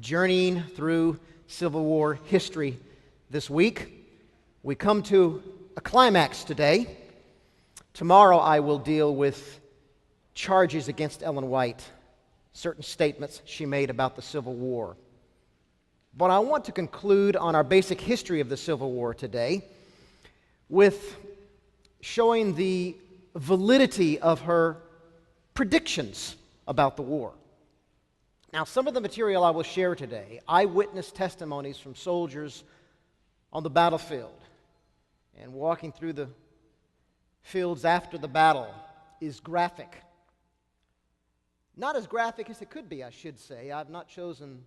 journeying through Civil War history this week. We come to a climax today. Tomorrow I will deal with charges against Ellen White, certain statements she made about the Civil War. But I want to conclude on our basic history of the Civil War today with showing the validity of her predictions about the war. Now, some of the material I will share today, eyewitness testimonies from soldiers on the battlefield and walking through the fields after the battle, is graphic. Not as graphic as it could be, I should say. I've not chosen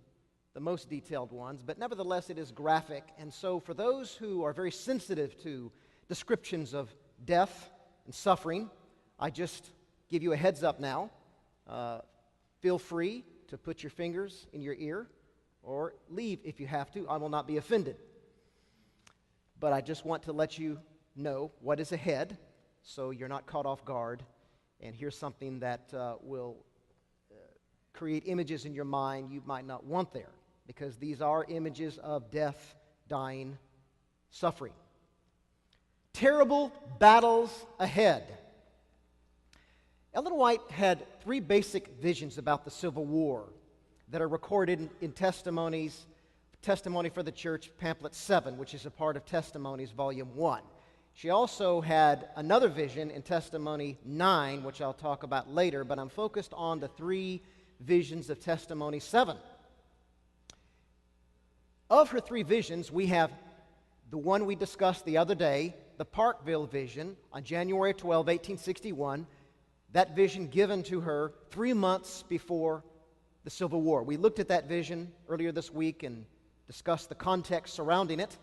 the most detailed ones, but nevertheless it is graphic. And so for those who are very sensitive to descriptions of death and suffering, I just give you a heads up now. Feel free to put your fingers in your ear or leave if you have to. I will not be offended. But I just want to let you know what is ahead so you're not caught off guard. And here's something that will create images in your mind you might not want there, because these are images of death, dying, suffering. Terrible battles ahead. Ellen White had three basic visions about the Civil War that are recorded in Testimonies, Testimony for the Church, Pamphlet 7, which is a part of Testimonies, Volume 1. She also had another vision in Testimony 9, which I'll talk about later, but I'm focused on the three visions of Testimony 7. Of her three visions, we have the one we discussed the other day, the Parkville vision on January 12, 1861, that vision given to her 3 months before the Civil War. We looked at that vision earlier this week and discussed the context surrounding it.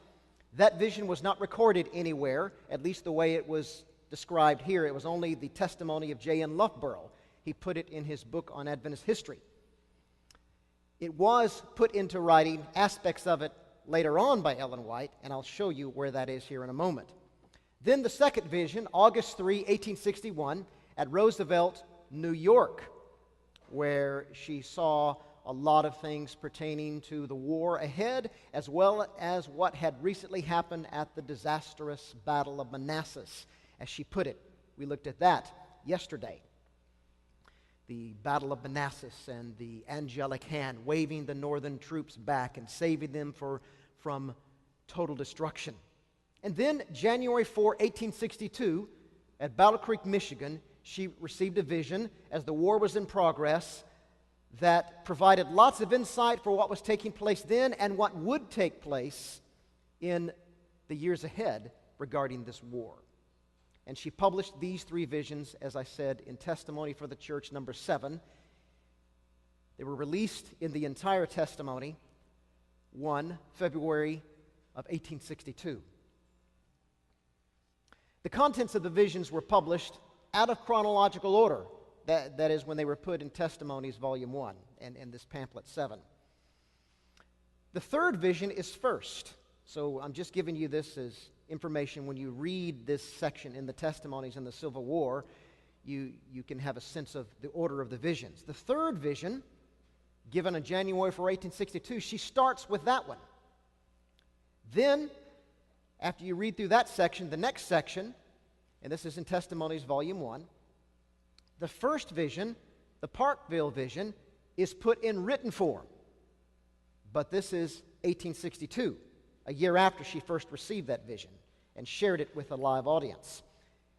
That vision was not recorded anywhere, at least the way it was described here. It was only the testimony of J.N. Loughborough. He put it in his book on Adventist history. It was put into writing, aspects of it later on by Ellen White, and I'll show you where that is here in a moment. Then the second vision, August 3, 1861, at Roosevelt, New York, where she saw a lot of things pertaining to the war ahead, as well as what had recently happened at the disastrous Battle of Manassas, as she put it. We looked at that yesterday. The Battle of Manassas and the angelic hand waving the northern troops back and saving them from total destruction. And then January 4, 1862, at Battle Creek, Michigan, she received a vision as the war was in progress that provided lots of insight for what was taking place then and what would take place in the years ahead regarding this war. And she published these three visions, as I said, in Testimony for the Church, number 7. They were released in the entire testimony, February of 1862. The contents of the visions were published out of chronological order. That is when they were put in Testimonies, Volume 1, and in this Pamphlet 7. The third vision is first. So I'm just giving you this as information. When you read this section in the Testimonies in the Civil War, you can have a sense of the order of the visions. The third vision, given on January 4, 1862, she starts with that one. Then, after you read through that section, the next section, and this is in Testimonies, Volume 1, the first vision, the Parkville vision, is put in written form. But this is 1862, a year after she first received that vision and shared it with a live audience.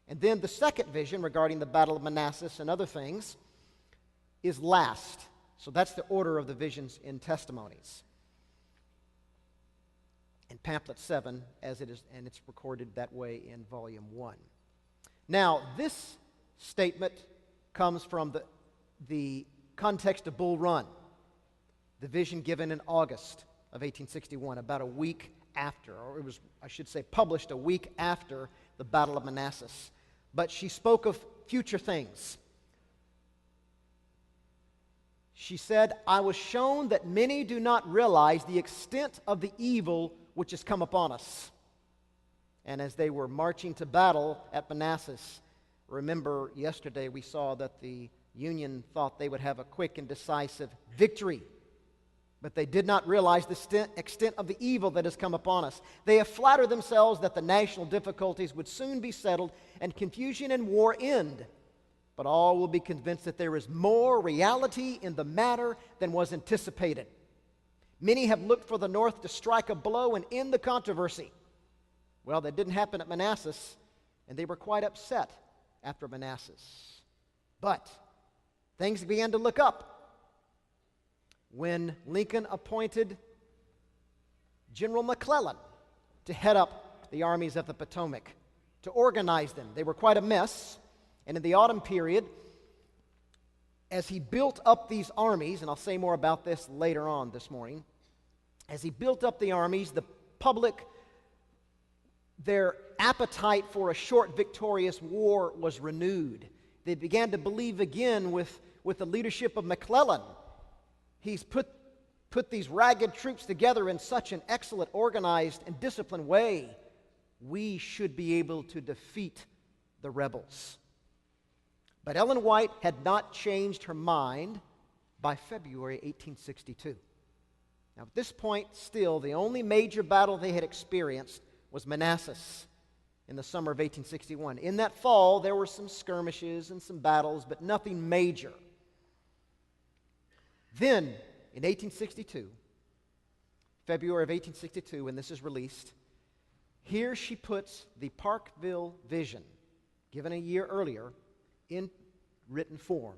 And then the second vision regarding the Battle of Manassas and other things is last. So that's the order of the visions in Testimonies. In Pamphlet 7, as it is, and it's recorded that way in Volume 1. Now, this statement comes from the context of Bull Run, the vision given in August of 1861, about a week after, or it was, I should say, published a week after the Battle of Manassas. But she spoke of future things. She said, "I was shown that many do not realize the extent of the evil which has come upon us." And as they were marching to battle at Manassas, remember yesterday we saw that the Union thought they would have a quick and decisive victory. But they did not realize the extent of the evil that has come upon us. They have flattered themselves that the national difficulties would soon be settled and confusion and war end. But all will be convinced that there is more reality in the matter than was anticipated. Many have looked for the North to strike a blow and end the controversy. Well, that didn't happen at Manassas, and they were quite upset after Manassas. But things began to look up when Lincoln appointed General McClellan to head up the armies of the Potomac, to organize them. They were quite a mess, and in the autumn period, as he built up these armies, and I'll say more about this later on this morning, as he built up the armies, the public, their appetite for a short victorious war was renewed. They began to believe again with the leadership of McClellan. He's put these ragged troops together in such an excellent, organized, and disciplined way. We should be able to defeat the rebels. But Ellen White had not changed her mind by February 1862. Now, at this point, still, the only major battle they had experienced was Manassas in the summer of 1861. In that fall, there were some skirmishes and some battles, but nothing major. Then, in 1862, February of 1862, when this is released, here she puts the Parkville vision, given a year earlier, in written form.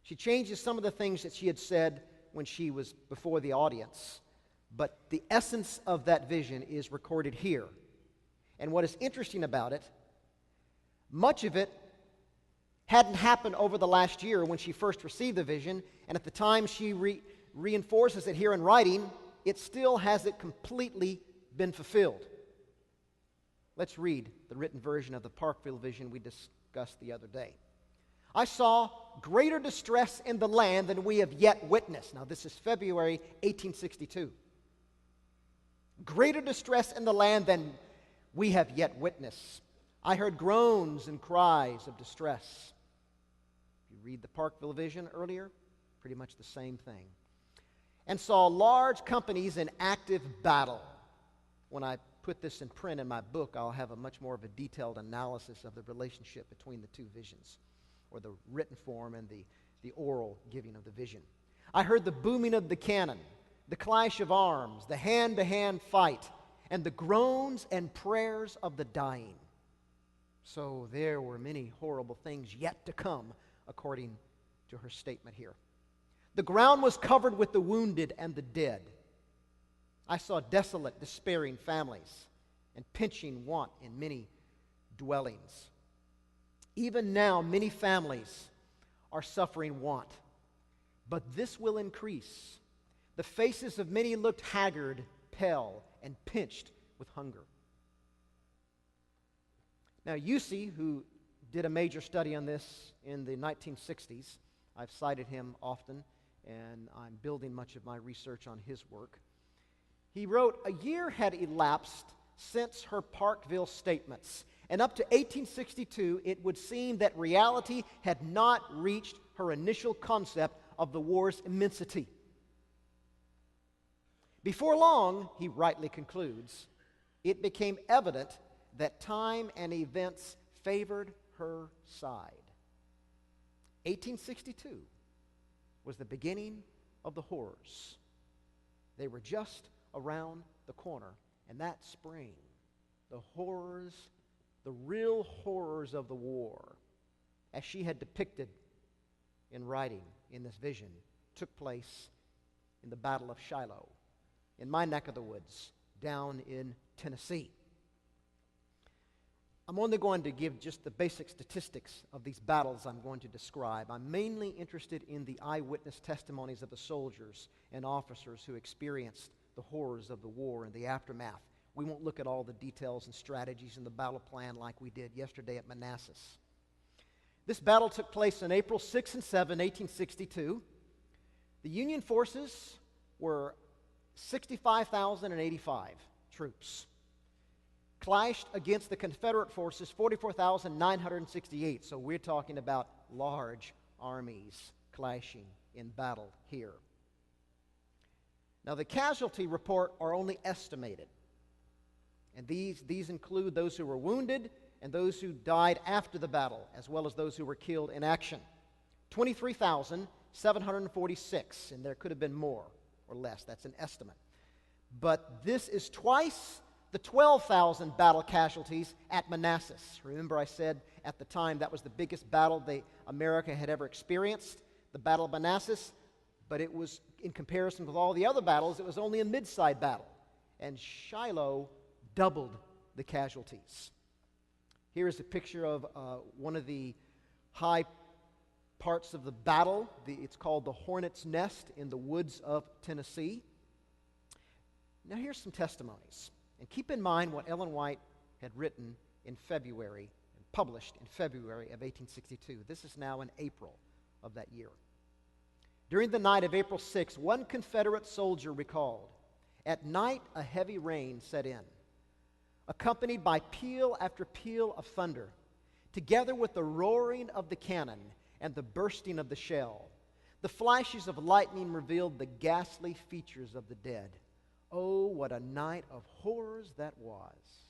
She changes some of the things that she had said when she was before the audience, but the essence of that vision is recorded here. And what is interesting about it, much of it hadn't happened over the last year when she first received the vision, and at the time she reinforces it here in writing, it still hasn't completely been fulfilled. Let's read the written version of the Parkville vision we discussed the other day. I saw greater distress in the land than we have yet witnessed. Now, this is February 1862. Greater distress in the land than we have yet witnessed. I heard groans and cries of distress. If you read the Parkville vision earlier, pretty much the same thing. And saw large companies in active battle. When I put this in print in my book, I'll have a much more of a detailed analysis of the relationship between the two visions, or the written form and the oral giving of the vision. I heard the booming of the cannon, the clash of arms, the hand-to-hand fight, and the groans and prayers of the dying. So there were many horrible things yet to come, according to her statement here. The ground was covered with the wounded and the dead. I saw desolate, despairing families and pinching want in many dwellings. Even now, many families are suffering want, but this will increase. The faces of many looked haggard, pale, and pinched with hunger. Now, Yusey, who did a major study on this in the 1960s, I've cited him often, and I'm building much of my research on his work. He wrote, a year had elapsed since her Parkville statements, and up to 1862, it would seem that reality had not reached her initial concept of the war's immensity. Before long, he rightly concludes, it became evident that time and events favored her side. 1862 was the beginning of the horrors. They were just around the corner, and that spring, the horrors, the real horrors of the war, as she had depicted in writing in this vision, took place in the Battle of Shiloh, in my neck of the woods, down in Tennessee. I'm only going to give just the basic statistics of these battles I'm going to describe. I'm mainly interested in the eyewitness testimonies of the soldiers and officers who experienced the horrors of the war and the aftermath. We won't look at all the details and strategies in the battle plan like we did yesterday at Manassas. This battle took place on April 6 and 7, 1862. The Union forces were 65,085 troops. Clashed against the Confederate forces, 44,968. So we're talking about large armies clashing in battle here. Now, the casualty report are only estimated. And these include those who were wounded and those who died after the battle, as well as those who were killed in action. 23,746, and there could have been more or less. That's an estimate. But this is twice the 12,000 battle casualties at Manassas. Remember I said at the time that was the biggest battle America had ever experienced, the Battle of Manassas, but it was, in comparison with all the other battles, it was only a mid-sized battle. And Shiloh doubled the casualties. Here is a picture of one of the high parts of the battle. It's called the Hornet's Nest in the woods of Tennessee. Now here's some testimonies. And keep in mind what Ellen White had written in February, and published in February of 1862. This is now in April of that year. During the night of April 6, one Confederate soldier recalled, "At night a heavy rain set in, accompanied by peal after peal of thunder, together with the roaring of the cannon and the bursting of the shell. The flashes of lightning revealed the ghastly features of the dead. Oh, what a night of horrors that was."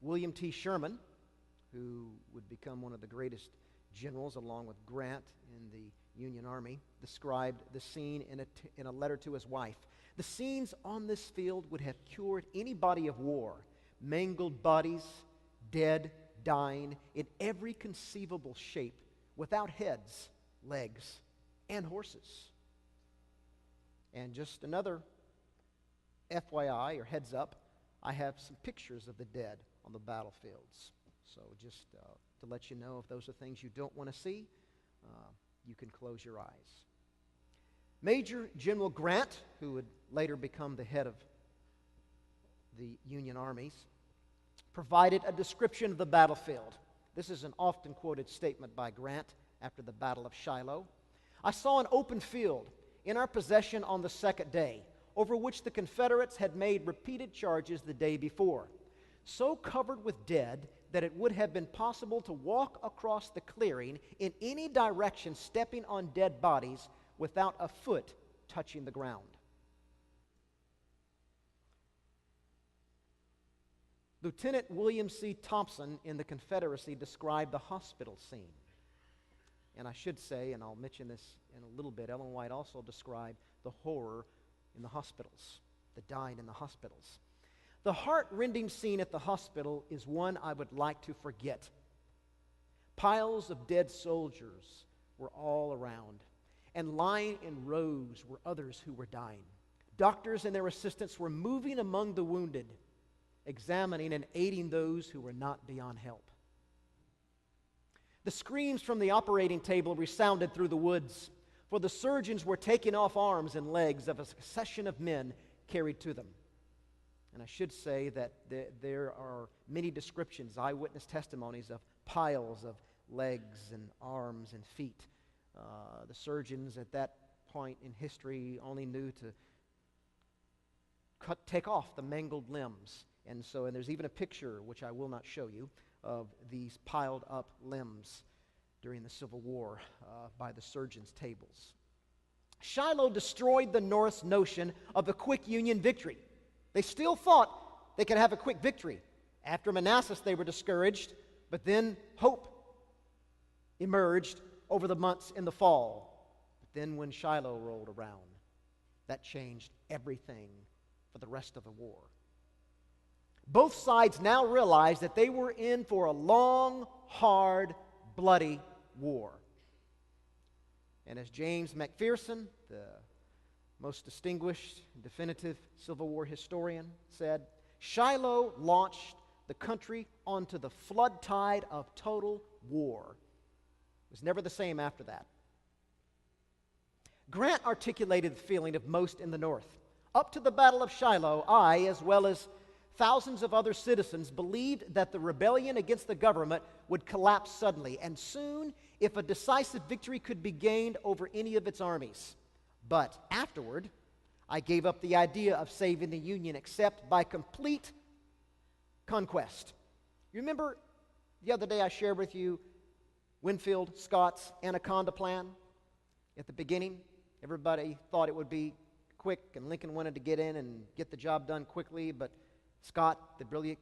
William T. Sherman, who would become one of the greatest generals along with Grant in the Union Army, described the scene in a letter to his wife. "The scenes on this field would have cured any body of war. Mangled bodies, dead, dying, in every conceivable shape, without heads, legs, and horses." And just another FYI, or heads up, I have some pictures of the dead on the battlefields. So just to let you know, if those are things you don't want to see, you can close your eyes. Major General Grant, who would later become the head of the Union armies, provided a description of the battlefield. This is an often quoted statement by Grant after the Battle of Shiloh. "I saw an open field in our possession on the second day, over which the Confederates had made repeated charges the day before, so covered with dead that it would have been possible to walk across the clearing in any direction, stepping on dead bodies without a foot touching the ground." Lieutenant William C. Thompson in the Confederacy described the hospital scene. And I should say, and I'll mention this in a little bit, Ellen White also described the horror in the hospitals, the dying in the hospitals. "The heart-rending scene at the hospital is one I would like to forget. Piles of dead soldiers were all around, and lying in rows were others who were dying. Doctors and their assistants were moving among the wounded, examining and aiding those who were not beyond help. The screams from the operating table resounded through the woods, for the surgeons were taking off arms and legs of a succession of men carried to them." And I should say that there are many descriptions, eyewitness testimonies of piles of legs and arms and feet. The surgeons at that point in history only knew to take off the mangled limbs. And there's even a picture, which I will not show you, of these piled up limbs during the Civil War by the surgeons' tables. Shiloh destroyed the North's notion of a quick Union victory. They still thought they could have a quick victory. After Manassas, they were discouraged, but then hope emerged over the months in the fall. But then when Shiloh rolled around, that changed everything for the rest of the war. Both sides now realized that they were in for a long, hard, bloody war. And as James McPherson, the most distinguished and definitive Civil War historian, said, "Shiloh launched the country onto the flood tide of total war. It was never the same after that." Grant articulated the feeling of most in the North. "Up to the Battle of Shiloh, I, as well as thousands of other citizens, believed that the rebellion against the government would collapse suddenly and soon if a decisive victory could be gained over any of its armies. But afterward, I gave up the idea of saving the Union except by complete conquest." You remember the other day I shared with you Winfield Scott's Anaconda Plan? At the beginning, everybody thought it would be quick, and Lincoln wanted to get in and get the job done quickly, but Scott, the brilliant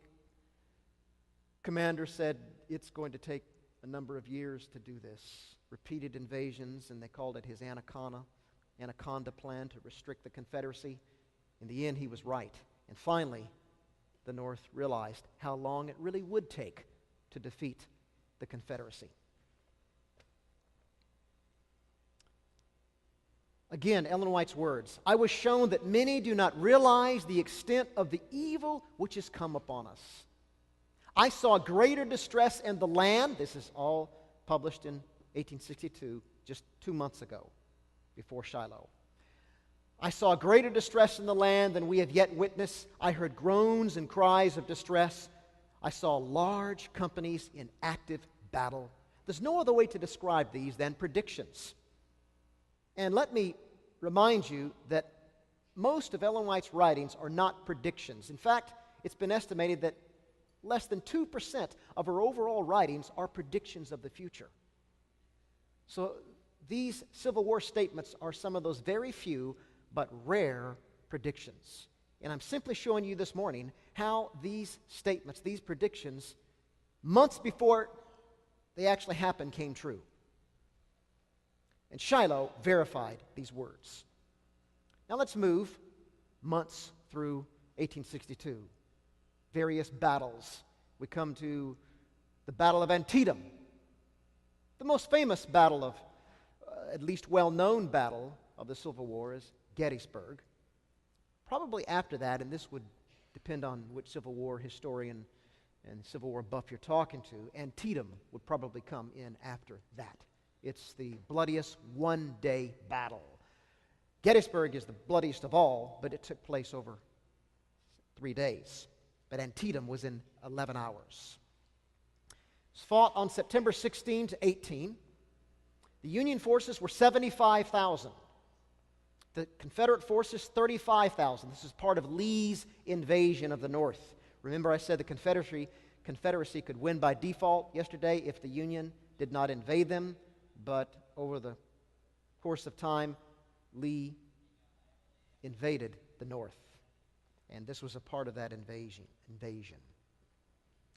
commander, said it's going to take a number of years to do this. Repeated invasions, and they called it his Anaconda plan to restrict the Confederacy. In the end, he was right. And finally, the North realized how long it really would take to defeat the Confederacy. Again, Ellen White's words, "I was shown that many do not realize the extent of the evil which has come upon us. I saw greater distress in the land." This is all published in 1862, just 2 months ago, before Shiloh. "I saw greater distress in the land than we have yet witnessed. I heard groans and cries of distress. I saw large companies in active battle." There's no other way to describe these than predictions. And let me remind you that most of Ellen White's writings are not predictions. In fact, it's been estimated that less than 2% of her overall writings are predictions of the future. So these Civil War statements are some of those very few but rare predictions. And I'm simply showing you this morning how these statements, these predictions, months before they actually happened, came true. And Shiloh verified these words. Now let's move months through 1862. Various battles. We come to the Battle of Antietam. The most famous battle of, at least well-known battle of the Civil War is Gettysburg. Probably after that, and this would depend on which Civil War historian and Civil War buff you're talking to, Antietam would probably come in after that. It's the bloodiest one-day battle. Gettysburg is the bloodiest of all, but it took place over 3 days. But Antietam was in 11 hours. It was fought on September 16 to 18. The Union forces were 75,000. The Confederate forces, 35,000. This is part of Lee's invasion of the North. Remember I said the Confederacy could win by default yesterday if the Union did not invade them. But over the course of time, Lee invaded the North. And this was a part of that invasion.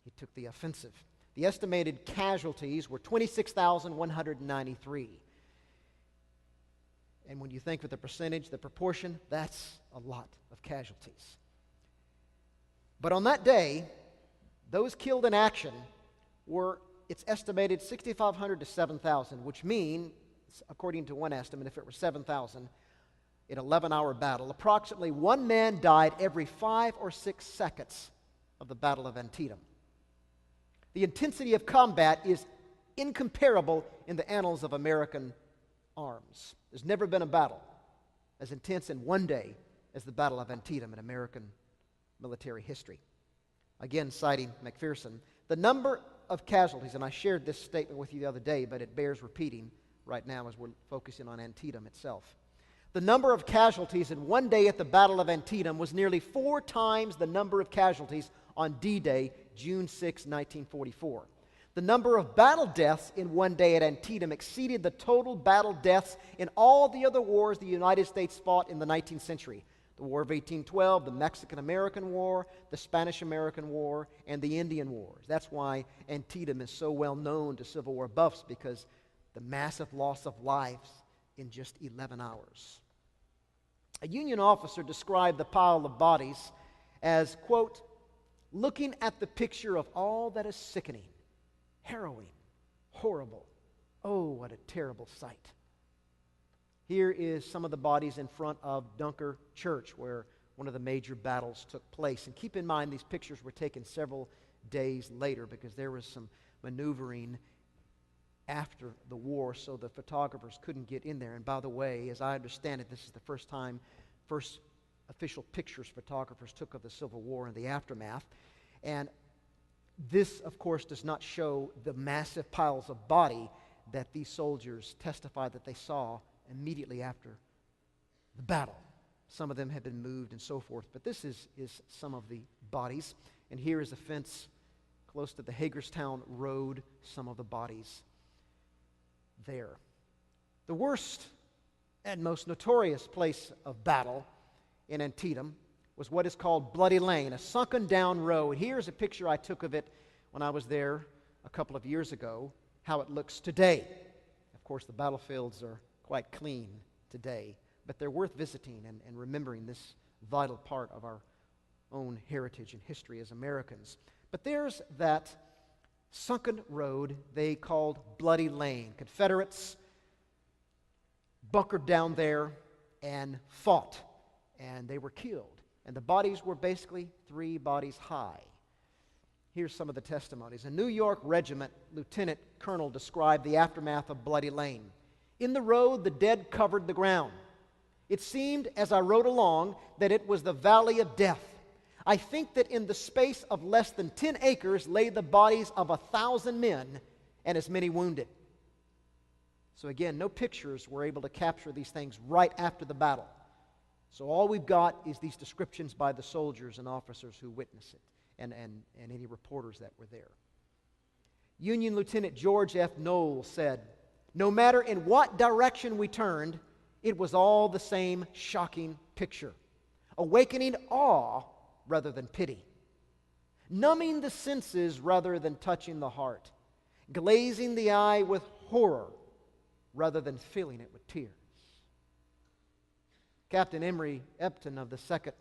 He took the offensive. The estimated casualties were 26,193. And when you think of the percentage, the proportion, that's a lot of casualties. But on that day, those killed in action were, it's estimated, 6,500 to 7,000, which means, according to one estimate, if it were 7,000 in an 11-hour battle, approximately one man died every 5 or 6 seconds of the Battle of Antietam. The intensity of combat is incomparable in the annals of American arms. There's never been a battle as intense in one day as the Battle of Antietam in American military history. Again, citing McPherson, the number of casualties, and I shared this statement with you the other day, but it bears repeating right now as we're focusing on Antietam itself. The number of casualties in one day at the Battle of Antietam was nearly 4 times the number of casualties on D-Day, June 6, 1944. The number of battle deaths in one day at Antietam exceeded the total battle deaths in all the other wars the United States fought in the 19th century. The War of 1812, the Mexican-American War, the Spanish-American War, and the Indian Wars. That's why Antietam is so well known to Civil War buffs, because the massive loss of lives in just 11 hours. A Union officer described the pile of bodies as, quote, looking at the picture of all that is sickening, harrowing, horrible. Oh, what a terrible sight. Here is some of the bodies in front of Dunker Church, where one of the major battles took place. And keep in mind, these pictures were taken several days later because there was some maneuvering after the war, so the photographers couldn't get in there. And by the way, as I understand it, this is the first official pictures photographers took of the Civil War and the aftermath. And this, of course, does not show the massive piles of body that these soldiers testified that they saw immediately after the battle. Some of them had been moved and so forth, but this is some of the bodies. And here is a fence close to the Hagerstown Road, some of the bodies there. The worst and most notorious place of battle in Antietam was what is called Bloody Lane, a sunken down road. Here's a picture I took of it when I was there a couple of years ago, how it looks today. Of course, the battlefields are quite clean today, but they're worth visiting and remembering this vital part of our own heritage and history as Americans. But there's that sunken road they called Bloody Lane. Confederates bunkered down there and fought, and they were killed. And the bodies were basically 3 bodies high. Here's some of the testimonies. A New York regiment lieutenant colonel described the aftermath of Bloody Lane. In the road, the dead covered the ground. It seemed, as I rode along, that it was the valley of death. I think that in the space of less than 10 acres lay the bodies of 1,000 men and as many wounded. So again, no pictures were able to capture these things right after the battle. So all we've got is these descriptions by the soldiers and officers who witnessed it, and any reporters that were there. Union Lieutenant George F. Knowles said, "No matter in what direction we turned, it was all the same shocking picture, awakening awe rather than pity, numbing the senses rather than touching the heart, glazing the eye with horror rather than filling it with tears." Captain Emory Epton of the 2nd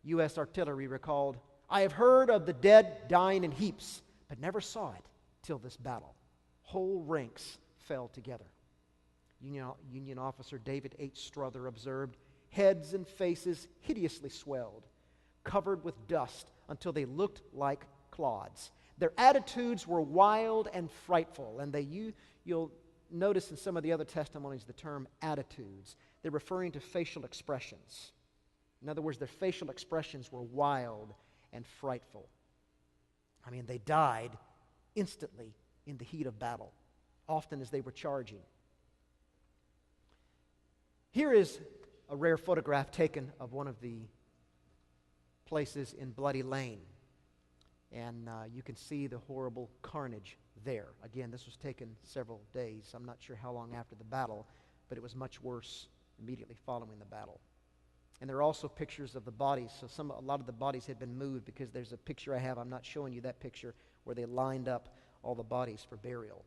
U.S. Artillery recalled, "I have heard of the dead dying in heaps, but never saw it till this battle. Whole ranks fell together." Union officer David H. Strother observed, "Heads and faces hideously swelled, covered with dust until they looked like clods. Their attitudes were wild and frightful," and you'll notice in some of the other testimonies the term attitudes. They're referring to facial expressions. In other words, their facial expressions were wild and frightful. I mean, they died instantly in the heat of battle, often as they were charging. Here is a rare photograph taken of one of the places in Bloody Lane. And you can see the horrible carnage there. Again, this was taken several days. I'm not sure how long after the battle, but it was much worse immediately following the battle. And there are also pictures of the bodies. So a lot of the bodies had been moved, because there's a picture I have, I'm not showing you that picture, where they lined up all the bodies for burial.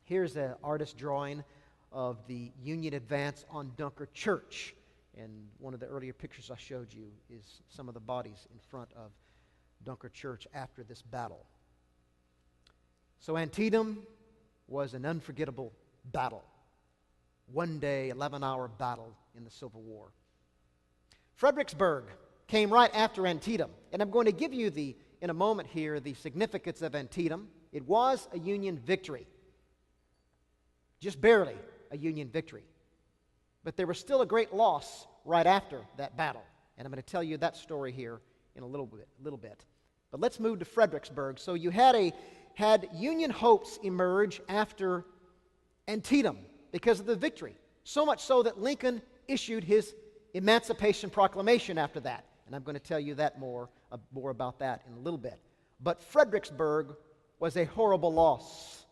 Here's an artist drawing of the Union advance on Dunker Church. And one of the earlier pictures I showed you is some of the bodies in front of Dunker Church after this battle. So Antietam was an unforgettable battle. One day, 11-hour battle in the Civil War. Fredericksburg came right after Antietam. And I'm going to give you in a moment here, the significance of Antietam. It was a Union victory. Just barely a Union victory. But there was still a great loss right after that battle. And I'm going to tell you that story here in a little bit. But let's move to Fredericksburg. So you had Union hopes emerge after Antietam because of the victory. So much so that Lincoln issued his Emancipation Proclamation after that. And I'm going to tell you that more about that in a little bit. But Fredericksburg was a horrible loss.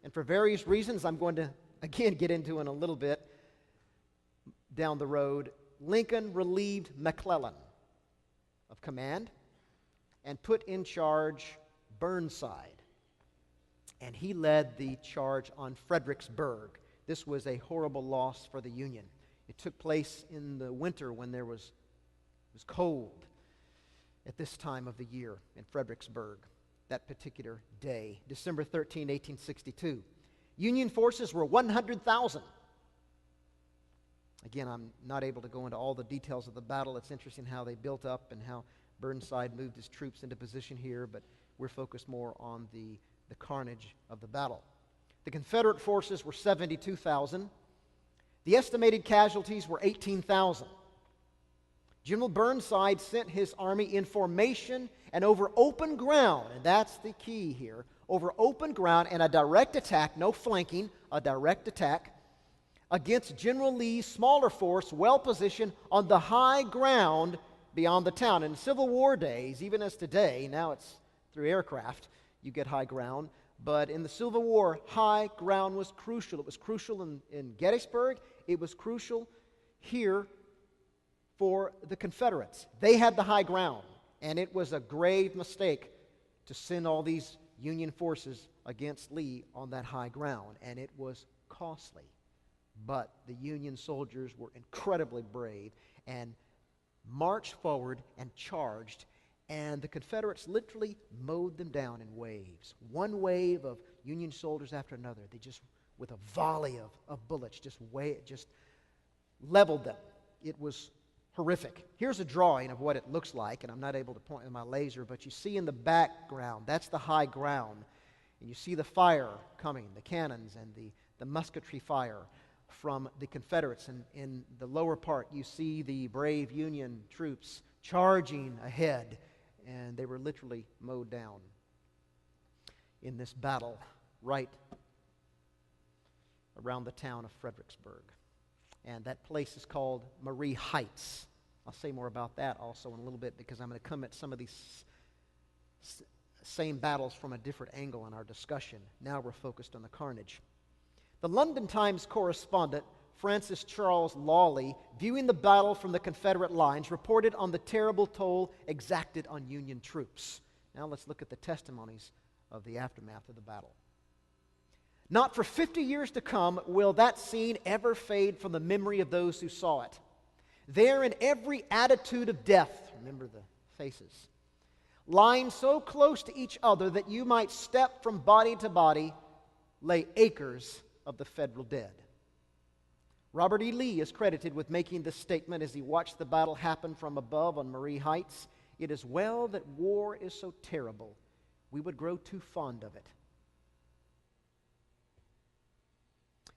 And for various reasons I'm going to, again, get into in a little bit down the road, Lincoln relieved McClellan of command and put in charge Burnside. And he led the charge on Fredericksburg. This was a horrible loss for the Union. It took place in the winter when it was cold at this time of the year in Fredericksburg, that particular day, December 13, 1862. Union forces were 100,000. Again, I'm not able to go into all the details of the battle. It's interesting how they built up and how Burnside moved his troops into position here, but we're focused more on the carnage of the battle. The Confederate forces were 72,000. The estimated casualties were 18,000. General Burnside sent his army in formation and over open ground, and that's the key here, over open ground and a direct attack, no flanking, a direct attack against General Lee's smaller force well positioned on the high ground beyond the town. In Civil War days, even as today, now it's through aircraft, you get high ground, but in the Civil War, high ground was crucial. It was crucial in Gettysburg. It was crucial here for the Confederates. They had the high ground, and it was a grave mistake to send all these Union forces against Lee on that high ground, and it was costly. But the Union soldiers were incredibly brave and marched forward and charged, and the Confederates literally mowed them down in waves. One wave of Union soldiers after another. They just, with a volley of bullets, just leveled them. It was horrific. Here's a drawing of what it looks like, and I'm not able to point with my laser, but you see in the background, that's the high ground. And you see the fire coming, the cannons and the musketry fire from the Confederates. And in the lower part, you see the brave Union troops charging ahead, and they were literally mowed down in this battle right around the town of Fredericksburg. And that place is called Marie Heights. I'll say more about that also in a little bit, because I'm going to come at some of these same battles from a different angle in our discussion. Now we're focused on the carnage. The London Times correspondent Francis Charles Lawley, viewing the battle from the Confederate lines, reported on the terrible toll exacted on Union troops. Now let's look at the testimonies of the aftermath of the battle. Not for 50 years to come will that scene ever fade from the memory of those who saw it. There, in every attitude of death, remember the faces, lying so close to each other that you might step from body to body, lay acres of the Federal dead. Robert E. Lee is credited with making this statement as he watched the battle happen from above on Marie Heights. It is well that war is so terrible. We would grow too fond of it.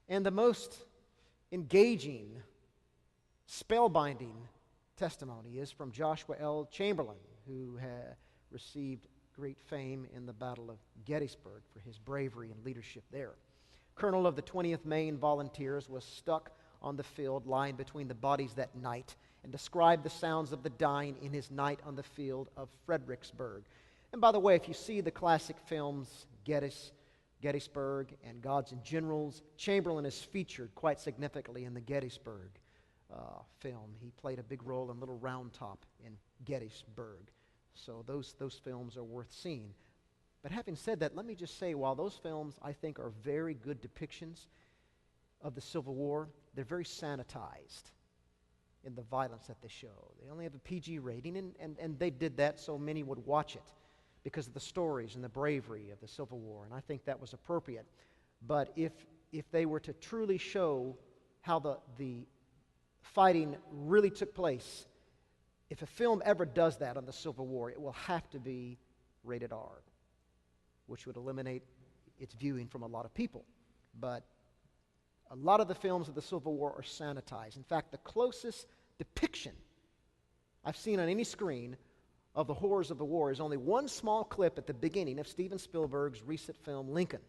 And the most engaging, spellbinding testimony is from Joshua L. Chamberlain, who received great fame in the Battle of Gettysburg for his bravery and leadership there. Colonel of the 20th Maine Volunteers was stuck on the field lying between the bodies that night and described the sounds of the dying in his night on the field of Fredericksburg. And by the way, if you see the classic films Gettysburg and Gods and Generals, Chamberlain is featured quite significantly in the Gettysburg film. He played a big role in Little Round Top in Gettysburg. So those films are worth seeing. But having said that, let me just say, while those films, I think, are very good depictions of the Civil War, they're very sanitized in the violence that they show. They only have a PG rating, and they did that so many would watch it because of the stories and the bravery of the Civil War, and I think that was appropriate. But if they were to truly show how the fighting really took place, if a film ever does that on the Civil War, it will have to be rated R, which would eliminate its viewing from a lot of people. But a lot of the films of the Civil War are sanitized. In fact, the closest depiction I've seen on any screen of the horrors of the war is only one small clip at the beginning of Steven Spielberg's recent film Lincoln.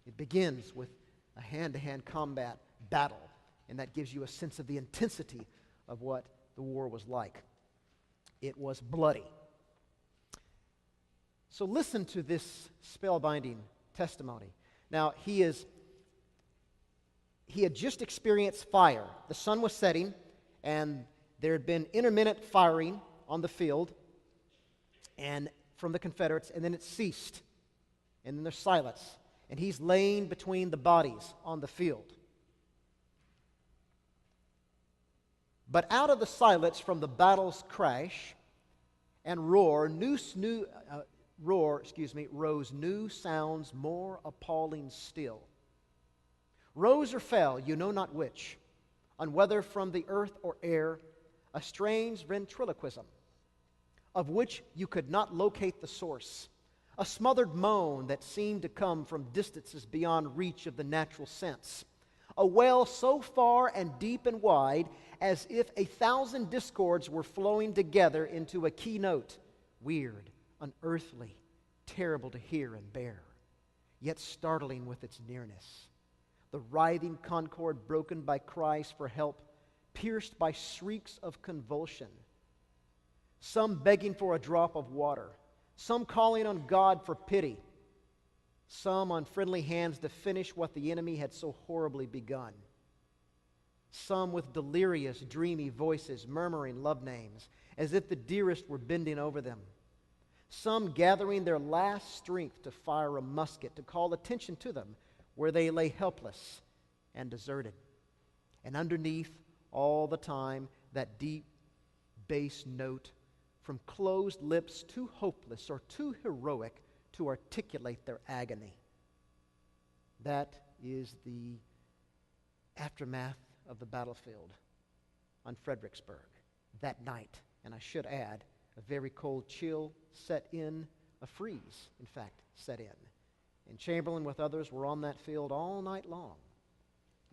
It begins with a hand-to-hand combat battle, and that gives you a sense of the intensity of what the war was like. It was bloody. So listen to this spellbinding testimony. Now, he had just experienced fire. The sun was setting, and there had been intermittent firing on the field and from the Confederates, and then it ceased. And then there's silence. And he's laying between the bodies on the field. But out of the silence from the battle's crash and roar, rose new sounds more appalling still. Rose or fell, you know not which, on whether from the earth or air, a strange ventriloquism, of which you could not locate the source, a smothered moan that seemed to come from distances beyond reach of the natural sense, a wail so far and deep and wide as if 1,000 discords were flowing together into a keynote, weird, unearthly, terrible to hear and bear, yet startling with its nearness. The writhing concord broken by cries for help, pierced by shrieks of convulsion, some begging for a drop of water, some calling on God for pity, some on friendly hands to finish what the enemy had so horribly begun. some with delirious, dreamy voices murmuring love names, as if the dearest were bending over them. Some gathering their last strength to fire a musket to call attention to them where they lay helpless and deserted. And underneath all the time, that deep bass note from closed lips too hopeless or too heroic to articulate their agony. That is the aftermath of the battlefield on Fredericksburg that night. And I should add, a very cold chill set in, a freeze, in fact, set in. And Chamberlain with others were on that field all night long.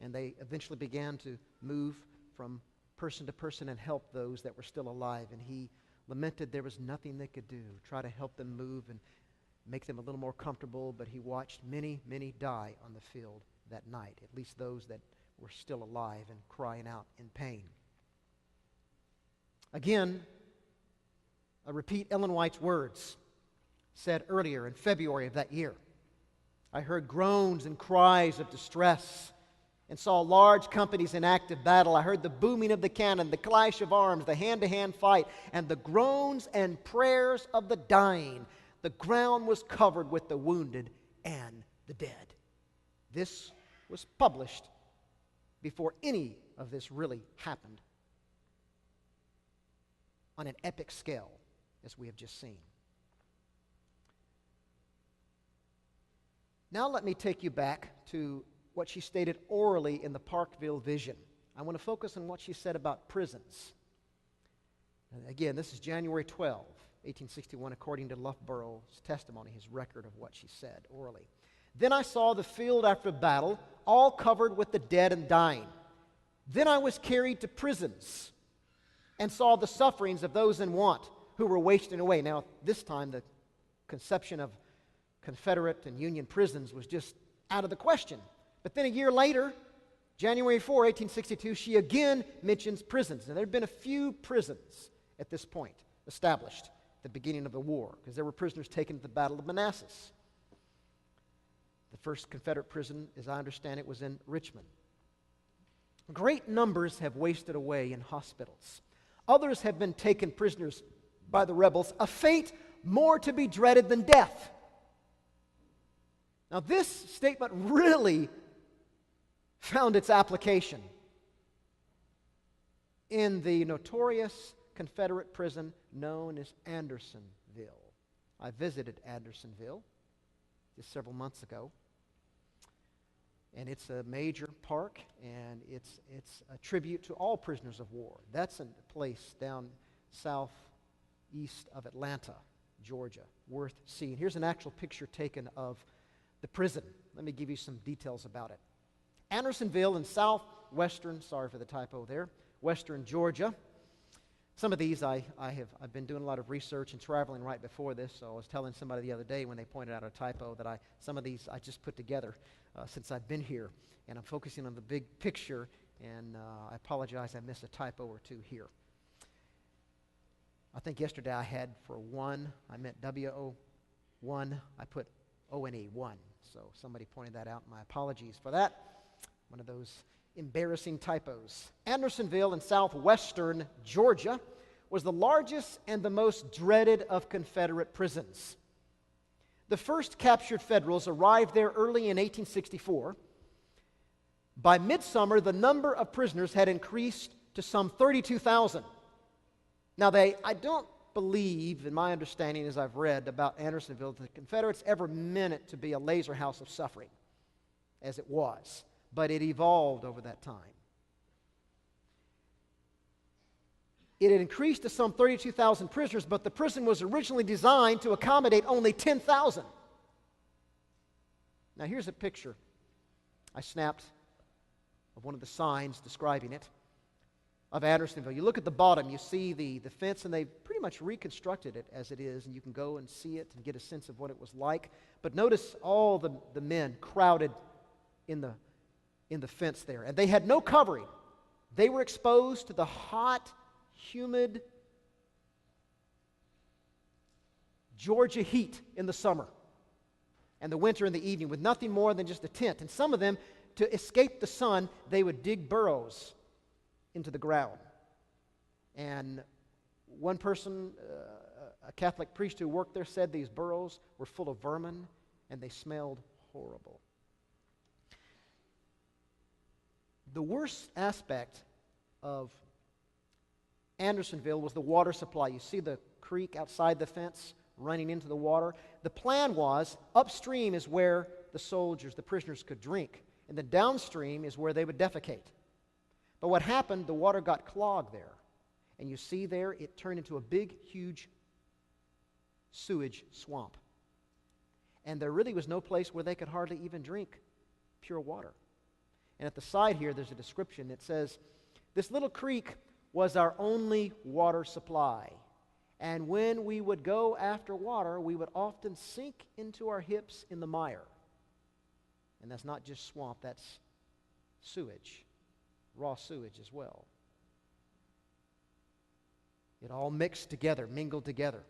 And they eventually began to move from person to person and help those that were still alive. And he lamented there was nothing they could do, try to help them move and make them a little more comfortable. But he watched many, many die on the field that night, at least those that were still alive and crying out in pain. Again, I repeat Ellen White's words said earlier in February of that year. I heard groans and cries of distress and saw large companies in active battle. I heard the booming of the cannon, the clash of arms, the hand-to-hand fight, and the groans and prayers of the dying. The ground was covered with the wounded and the dead. This was published before any of this really happened on an epic scale, as we have just seen. Now let me take you back to what she stated orally in the Parkville vision. I want to focus on what she said about prisons. And again, this is January 12, 1861, according to Loughborough's testimony, his record of what she said orally. Then I saw the field after battle, all covered with the dead and dying. Then I was carried to prisons and saw the sufferings of those in want who were wasting away. Now, this time, the conception of Confederate and Union prisons was just out of the question. But then a year later, January 4, 1862, she again mentions prisons. Now, there had been a few prisons at this point established at the beginning of the war, because there were prisoners taken at the Battle of Manassas. The first Confederate prison, as I understand it, was in Richmond. Great numbers have wasted away in hospitals. Others have been taken prisoners by the rebels, a fate more to be dreaded than death. Now, this statement really found its application in the notorious Confederate prison known as Andersonville. I visited Andersonville just several months ago. And it's a major park, and it's a tribute to all prisoners of war. That's a place down southeast of Atlanta, Georgia, worth seeing. Here's an actual picture taken of the prison. Let me give you some details about it. Andersonville in southwestern, sorry for the typo there, western Georgia. Some of these I've been doing a lot of research and traveling right before this, so I was telling somebody the other day when they pointed out a typo that some of these I just put together since I've been here, and I'm focusing on the big picture, and I apologize I missed a typo or two here. I think yesterday I had for one, I meant W-O-1, I put O-N-E, one, so somebody pointed that out. My apologies for that, one of those embarrassing typos. Andersonville in southwestern Georgia was the largest and the most dreaded of Confederate prisons. The first captured Federals arrived there early in 1864. By midsummer, the number of prisoners had increased to some 32,000. Now, I don't believe, in my understanding as I've read about Andersonville, the Confederates ever meant it to be a laser house of suffering, as it was. But it evolved over that time. It had increased to some 32,000 prisoners, but the prison was originally designed to accommodate only 10,000. Now here's a picture I snapped of one of the signs describing it, of Andersonville. You look at the bottom, you see the fence, and they've pretty much reconstructed it as it is, and you can go and see it and get a sense of what it was like. But notice all the men crowded in the fence there, and they had no covering. They were exposed to the hot, humid Georgia heat in the summer and the winter in the evening with nothing more than just a tent. And some of them, to escape the sun, they would dig burrows into the ground. And one person, a Catholic priest who worked there, said these burrows were full of vermin and they smelled horrible. The worst aspect of Andersonville was the water supply. You see the creek outside the fence running into the water. The plan was upstream is where the soldiers, the prisoners, could drink, and then downstream is where they would defecate. But what happened, the water got clogged there. And you see there, it turned into a big, huge sewage swamp. And there really was no place where they could hardly even drink pure water. And at the side here, there's a description. It says, this little creek was our only water supply. And when we would go after water, we would often sink into our hips in the mire. And that's not just swamp, that's sewage, raw sewage as well. It all mixed together, mingled together.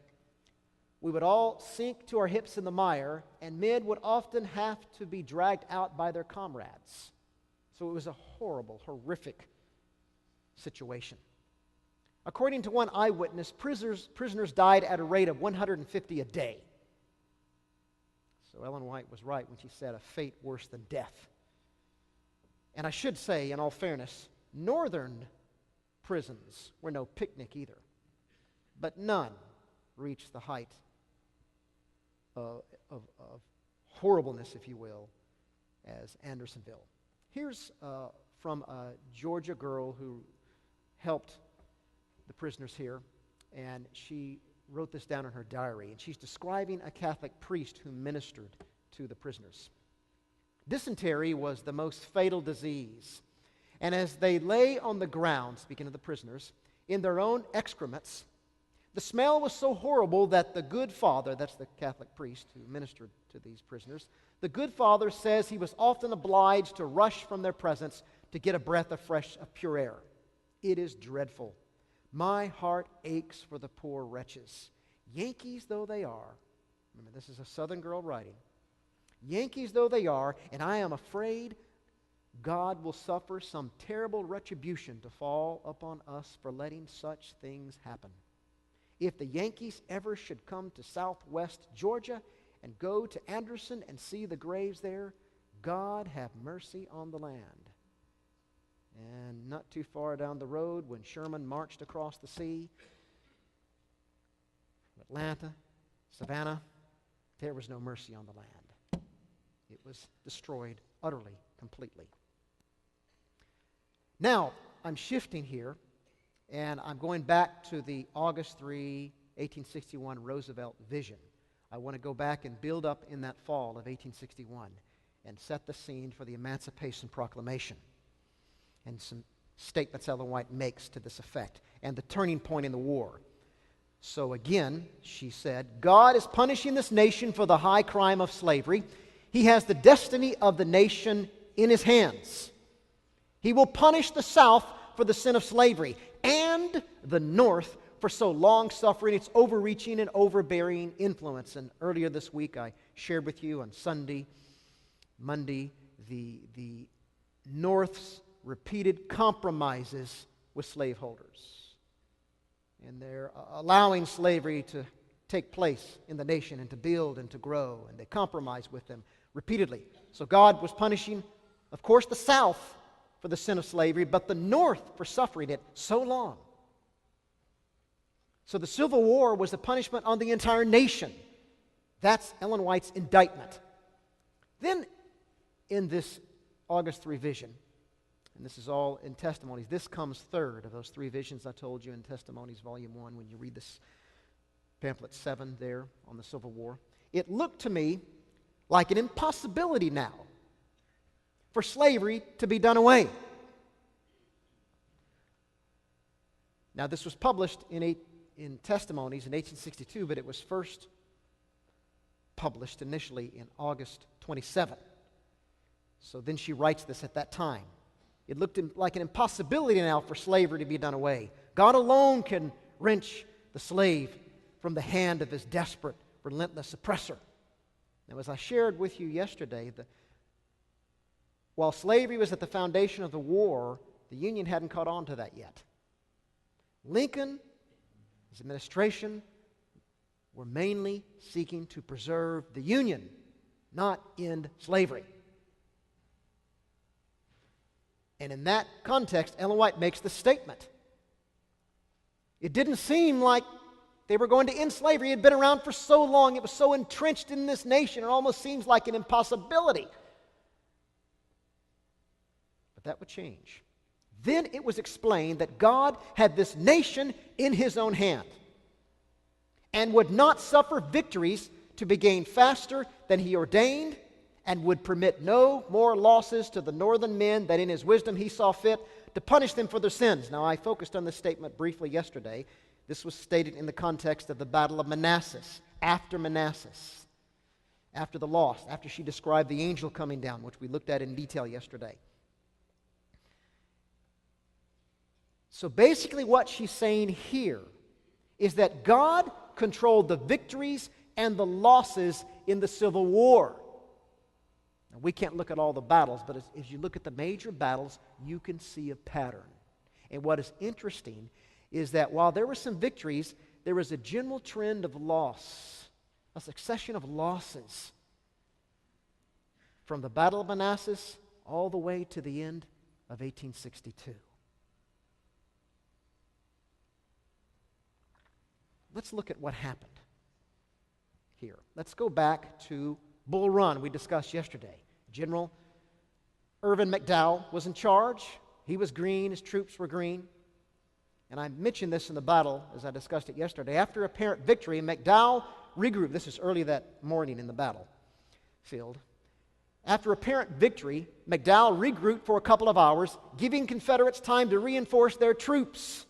We would all sink to our hips in the mire, and men would often have to be dragged out by their comrades. So it was a horrible, horrific situation. According to one eyewitness, prisoners died at a rate of 150 a day. So Ellen White was right when she said a fate worse than death. And I should say, in all fairness, northern prisons were no picnic either. But none reached the height of horribleness, if you will, as Andersonville. Here's from a Georgia girl who helped the prisoners here, and she wrote this down in her diary, and she's describing a Catholic priest who ministered to the prisoners. Dysentery was the most fatal disease, and as they lay on the ground, speaking of the prisoners, in their own excrements, the smell was so horrible that the good father, that's the Catholic priest who ministered to these prisoners, the good father says he was often obliged to rush from their presence to get a breath of fresh, of pure air. It is dreadful. My heart aches for the poor wretches. Yankees though they are, remember this is a Southern girl writing, Yankees though they are, and I am afraid God will suffer some terrible retribution to fall upon us for letting such things happen. If the Yankees ever should come to southwest Georgia and go to Anderson and see the graves there, God have mercy on the land. And not too far down the road, when Sherman marched across the sea, Atlanta, Savannah, there was no mercy on the land. It was destroyed utterly, completely. Now, I'm shifting here, and I'm going back to the August 3, 1861 Roosevelt vision. I want to go back and build up in that fall of 1861 and set the scene for the Emancipation Proclamation and some statements Ellen White makes to this effect and the turning point in the war. So again, she said, God is punishing this nation for the high crime of slavery. He has the destiny of the nation in His hands. He will punish the South for the sin of slavery and the North for so long suffering its overreaching and overbearing influence. And earlier this week I shared with you on Monday, the North's repeated compromises with slaveholders. And they're allowing slavery to take place in the nation and to build and to grow, and they compromise with them repeatedly. So God was punishing, of course, the South for the sin of slavery, but the North for suffering it so long. So the Civil War was a punishment on the entire nation. That's Ellen White's indictment. Then, in this August 3 vision, and this is all in Testimonies, this comes third of those three visions I told you in Testimonies, Volume 1, when you read this pamphlet 7 there on the Civil War. It looked to me like an impossibility now for slavery to be done away. Now, this was published in Testimonies in 1862, but it was first published initially in August 27. So then she writes this at that time. It looked like an impossibility now for slavery to be done away. God alone can wrench the slave from the hand of his desperate, relentless oppressor. Now, as I shared with you yesterday, while slavery was at the foundation of the war, the Union hadn't caught on to that yet. Lincoln, his administration, were mainly seeking to preserve the Union, not end slavery. And in that context, Ellen White makes the statement. It didn't seem like they were going to end slavery. It had been around for so long. It was so entrenched in this nation. It almost seems like an impossibility. But that would change. Then it was explained that God had this nation in His own hand and would not suffer victories to be gained faster than He ordained, and would permit no more losses to the northern men than in His wisdom He saw fit to punish them for their sins. Now, I focused on this statement briefly yesterday. This was stated in the context of the Battle of Manassas, after the loss, after she described the angel coming down, which we looked at in detail yesterday. So basically what she's saying here is that God controlled the victories and the losses in the Civil War. Now, we can't look at all the battles, but as you look at the major battles, you can see a pattern. And what is interesting is that while there were some victories, there was a general trend of loss, a succession of losses, from the Battle of Manassas all the way to the end of 1862. Let's look at what happened here. Let's go back to Bull Run we discussed yesterday. General Irvin McDowell was in charge. He was green, his troops were green. And I mentioned this in the battle as I discussed it yesterday. After apparent victory, McDowell regrouped. This is early that morning in the battlefield. After apparent victory, McDowell regrouped for a couple of hours, giving Confederates time to reinforce their troops.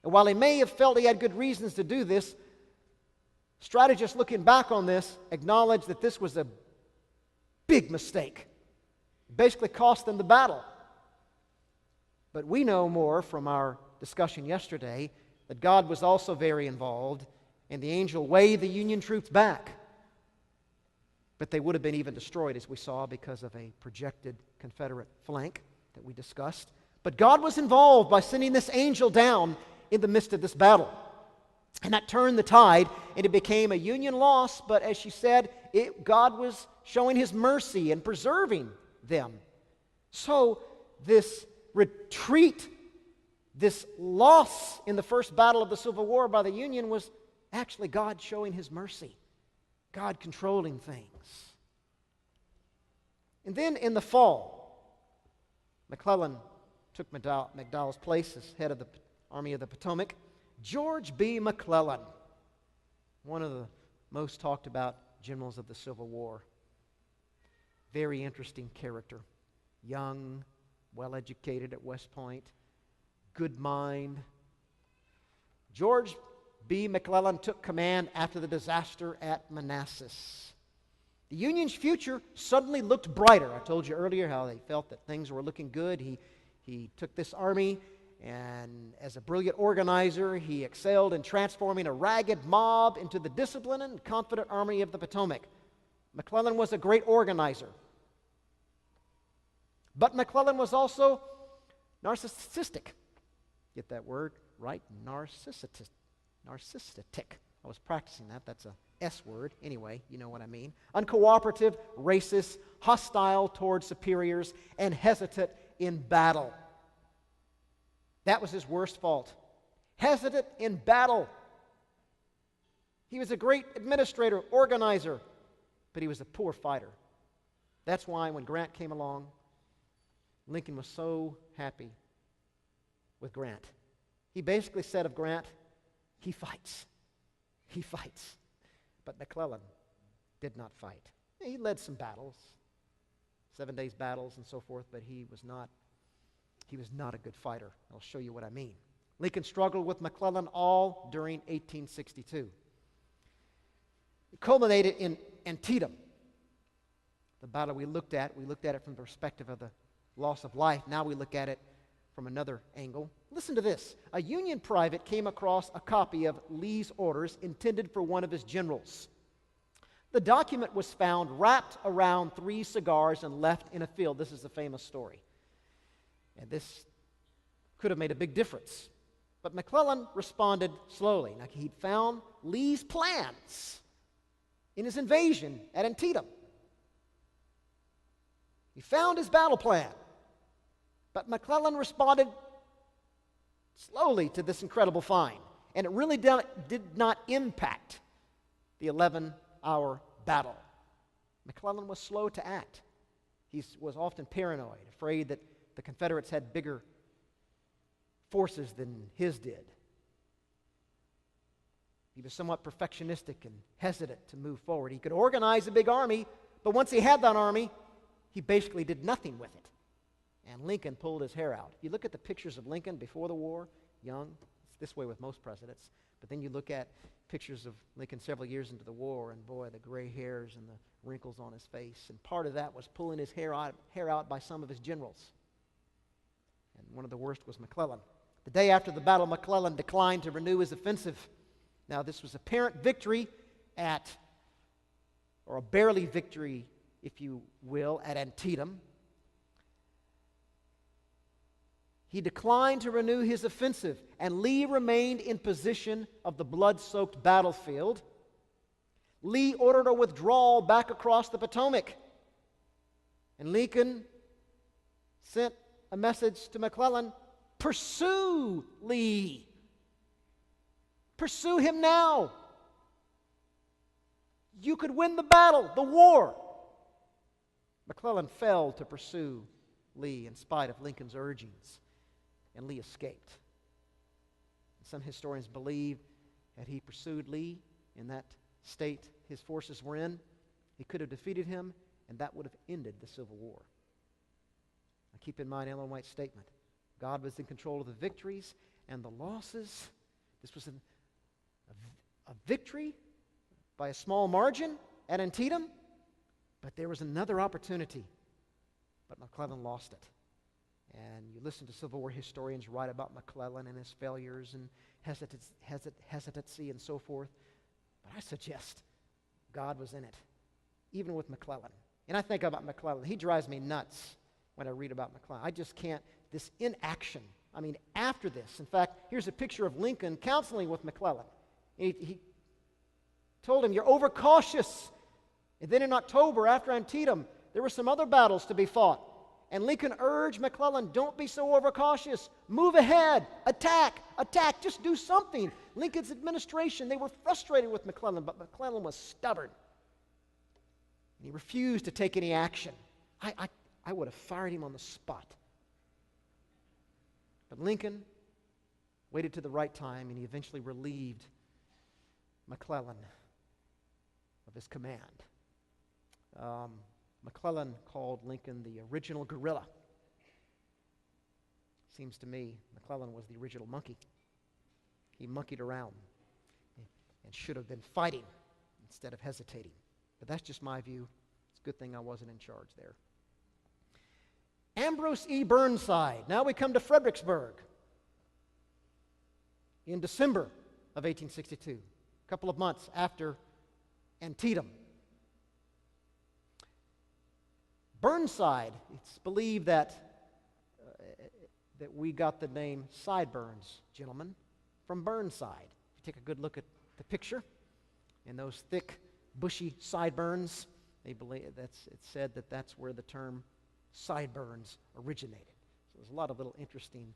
And while he may have felt he had good reasons to do this, strategists looking back on this acknowledge that this was a big mistake. It basically cost them the battle. But we know more from our discussion yesterday that God was also very involved, and the angel waved the Union troops back. But they would have been even destroyed, as we saw, because of a projected Confederate flank that we discussed. But God was involved by sending this angel down in the midst of this battle. And that turned the tide, and it became a Union loss, but as she said, God was showing His mercy and preserving them. So this retreat, this loss in the first battle of the Civil War by the Union was actually God showing His mercy, God controlling things. And then in the fall, McClellan took McDowell's place as head of the Army of the Potomac. George B. McClellan, one of the most talked about generals of the Civil War. Very interesting character. Young, well-educated at West Point, good mind. George B. McClellan took command after the disaster at Manassas. The Union's future suddenly looked brighter. I told you earlier how they felt that things were looking good. He took this army, and as a brilliant organizer, he excelled in transforming a ragged mob into the disciplined and confident Army of the Potomac. McClellan was a great organizer. But McClellan was also narcissistic. Get that word right? Narcissistic. I was practicing that. That's a S word. Anyway, you know what I mean. Uncooperative, racist, hostile towards superiors, and hesitant in battle. That was his worst fault. Hesitant in battle. He was a great administrator, organizer, but he was a poor fighter. That's why when Grant came along, Lincoln was so happy with Grant. He basically said of Grant, he fights. He fights. But McClellan did not fight. He led some battles, 7 days battles and so forth, but he was not a good fighter. I'll show you what I mean. Lincoln struggled with McClellan all during 1862. It culminated in Antietam. The battle we looked at it from the perspective of the loss of life. Now we look at it from another angle. Listen to this. A Union private came across a copy of Lee's orders intended for one of his generals. The document was found wrapped around 3 cigars and left in a field. This is a famous story. And this could have made a big difference. But McClellan responded slowly. Now, he'd found Lee's plans in his invasion at Antietam. He found his battle plan. But McClellan responded slowly to this incredible find. And it really did not impact the 11-hour battle. McClellan was slow to act. He was often paranoid, afraid that the Confederates had bigger forces than his did. He was somewhat perfectionistic and hesitant to move forward. He could organize a big army, but once he had that army, he basically did nothing with it. And Lincoln pulled his hair out. You look at the pictures of Lincoln before the war, young. It's this way with most presidents. But then you look at pictures of Lincoln several years into the war, and boy, the gray hairs and the wrinkles on his face. And part of that was pulling his hair out by some of his generals. And one of the worst was McClellan. The day after the battle, McClellan declined to renew his offensive. Now, this was apparent victory or a barely victory, if you will, at Antietam. He declined to renew his offensive, and Lee remained in position of the blood-soaked battlefield. Lee ordered a withdrawal back across the Potomac, and Lincoln sent a message to McClellan: pursue Lee. Pursue him now. You could win the battle, the war. McClellan failed to pursue Lee in spite of Lincoln's urgings, and Lee escaped. Some historians believe that he pursued Lee in that state his forces were in. He could have defeated him, and that would have ended the Civil War. Now keep in mind Ellen White's statement. God was in control of the victories and the losses. This was a victory by a small margin at Antietam, but there was another opportunity, but McClellan lost it. And you listen to Civil War historians write about McClellan and his failures and hesitancy and so forth, but I suggest God was in it, even with McClellan. And I think about McClellan. He drives me nuts when I read about McClellan. I just can't. This inaction. I mean, after this. In fact, here's a picture of Lincoln counseling with McClellan. He told him, "You're overcautious." And then in October, after Antietam, there were some other battles to be fought. And Lincoln urged McClellan, "Don't be so overcautious. Move ahead. Attack. Just do something." Lincoln's administration, they were frustrated with McClellan, but McClellan was stubborn. And he refused to take any action. I would have fired him on the spot. But Lincoln waited to the right time, and he eventually relieved McClellan of his command. McClellan called Lincoln the original guerrilla. Seems to me McClellan was the original monkey. He monkeyed around and should have been fighting instead of hesitating. But that's just my view. It's a good thing I wasn't in charge there. Ambrose E. Burnside. Now we come to Fredericksburg in December of 1862, a couple of months after Antietam. Burnside, it's believed that we got the name Sideburns, gentlemen, from Burnside. If you take a good look at the picture, and those thick, bushy sideburns, they believe it's said that that's where the term sideburns originated. So there's a lot of little interesting,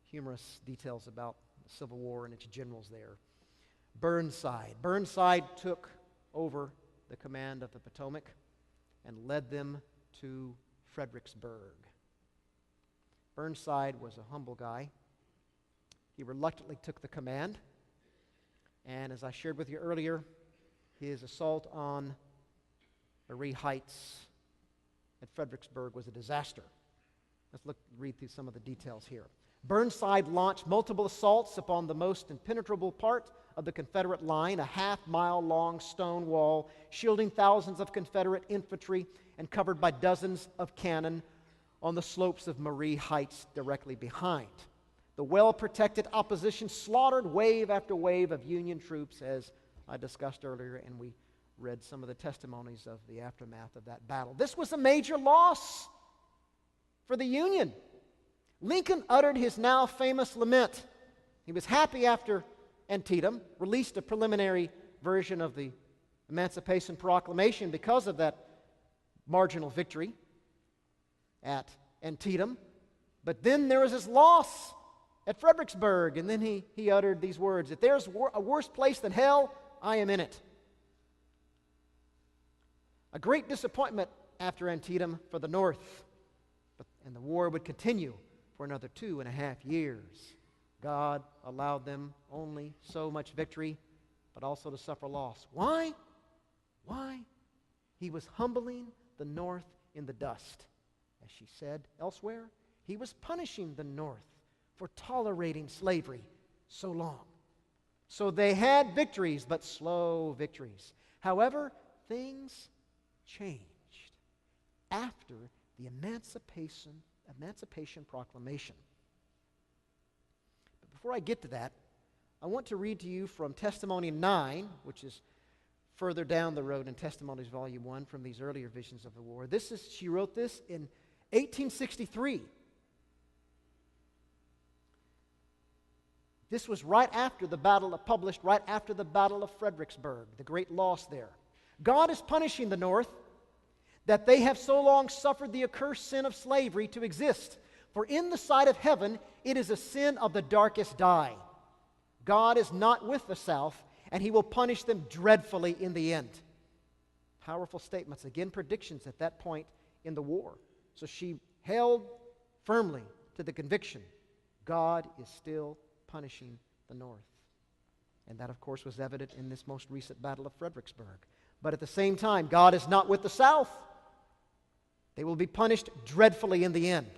humorous details about the Civil War and its generals there. Burnside took over the command of the Potomac and led them to Fredericksburg. Burnside was a humble guy. He reluctantly took the command, and as I shared with you earlier, his assault on Marie Heights at Fredericksburg was a disaster. Let's read through some of the details here. Burnside launched multiple assaults upon the most impenetrable part of the Confederate line, a half-mile-long stone wall shielding thousands of Confederate infantry and covered by dozens of cannon on the slopes of Marie Heights directly behind. The well-protected opposition slaughtered wave after wave of Union troops, as I discussed earlier, and we read some of the testimonies of the aftermath of that battle. This was a major loss for the Union. Lincoln uttered his now famous lament. He was happy after Antietam released a preliminary version of the Emancipation Proclamation because of that marginal victory at Antietam. But then there was his loss at Fredericksburg, and then he uttered these words: "If there's a worse place than hell, I am in it." A great disappointment after Antietam for the North, and the war would continue for another 2.5 years. God allowed them only so much victory, but also to suffer loss. Why? Why? He was humbling the North in the dust. As she said elsewhere, he was punishing the North for tolerating slavery so long. So they had victories, but slow victories. However, things changed after the Emancipation Proclamation. But before I get to that, I want to read to you from Testimony 9, which is further down the road in Testimonies Volume 1 from these earlier visions of the war. She wrote this in 1863. This was published right after the Battle of Fredericksburg, the great loss there. God is punishing the North that they have so long suffered the accursed sin of slavery to exist. For in the sight of heaven, it is a sin of the darkest dye. God is not with the South, and He will punish them dreadfully in the end. Powerful statements, again, predictions at that point in the war. So she held firmly to the conviction God is still punishing the North. And that, of course, was evident in this most recent Battle of Fredericksburg. But at the same time, God is not with the South. They will be punished dreadfully in the end.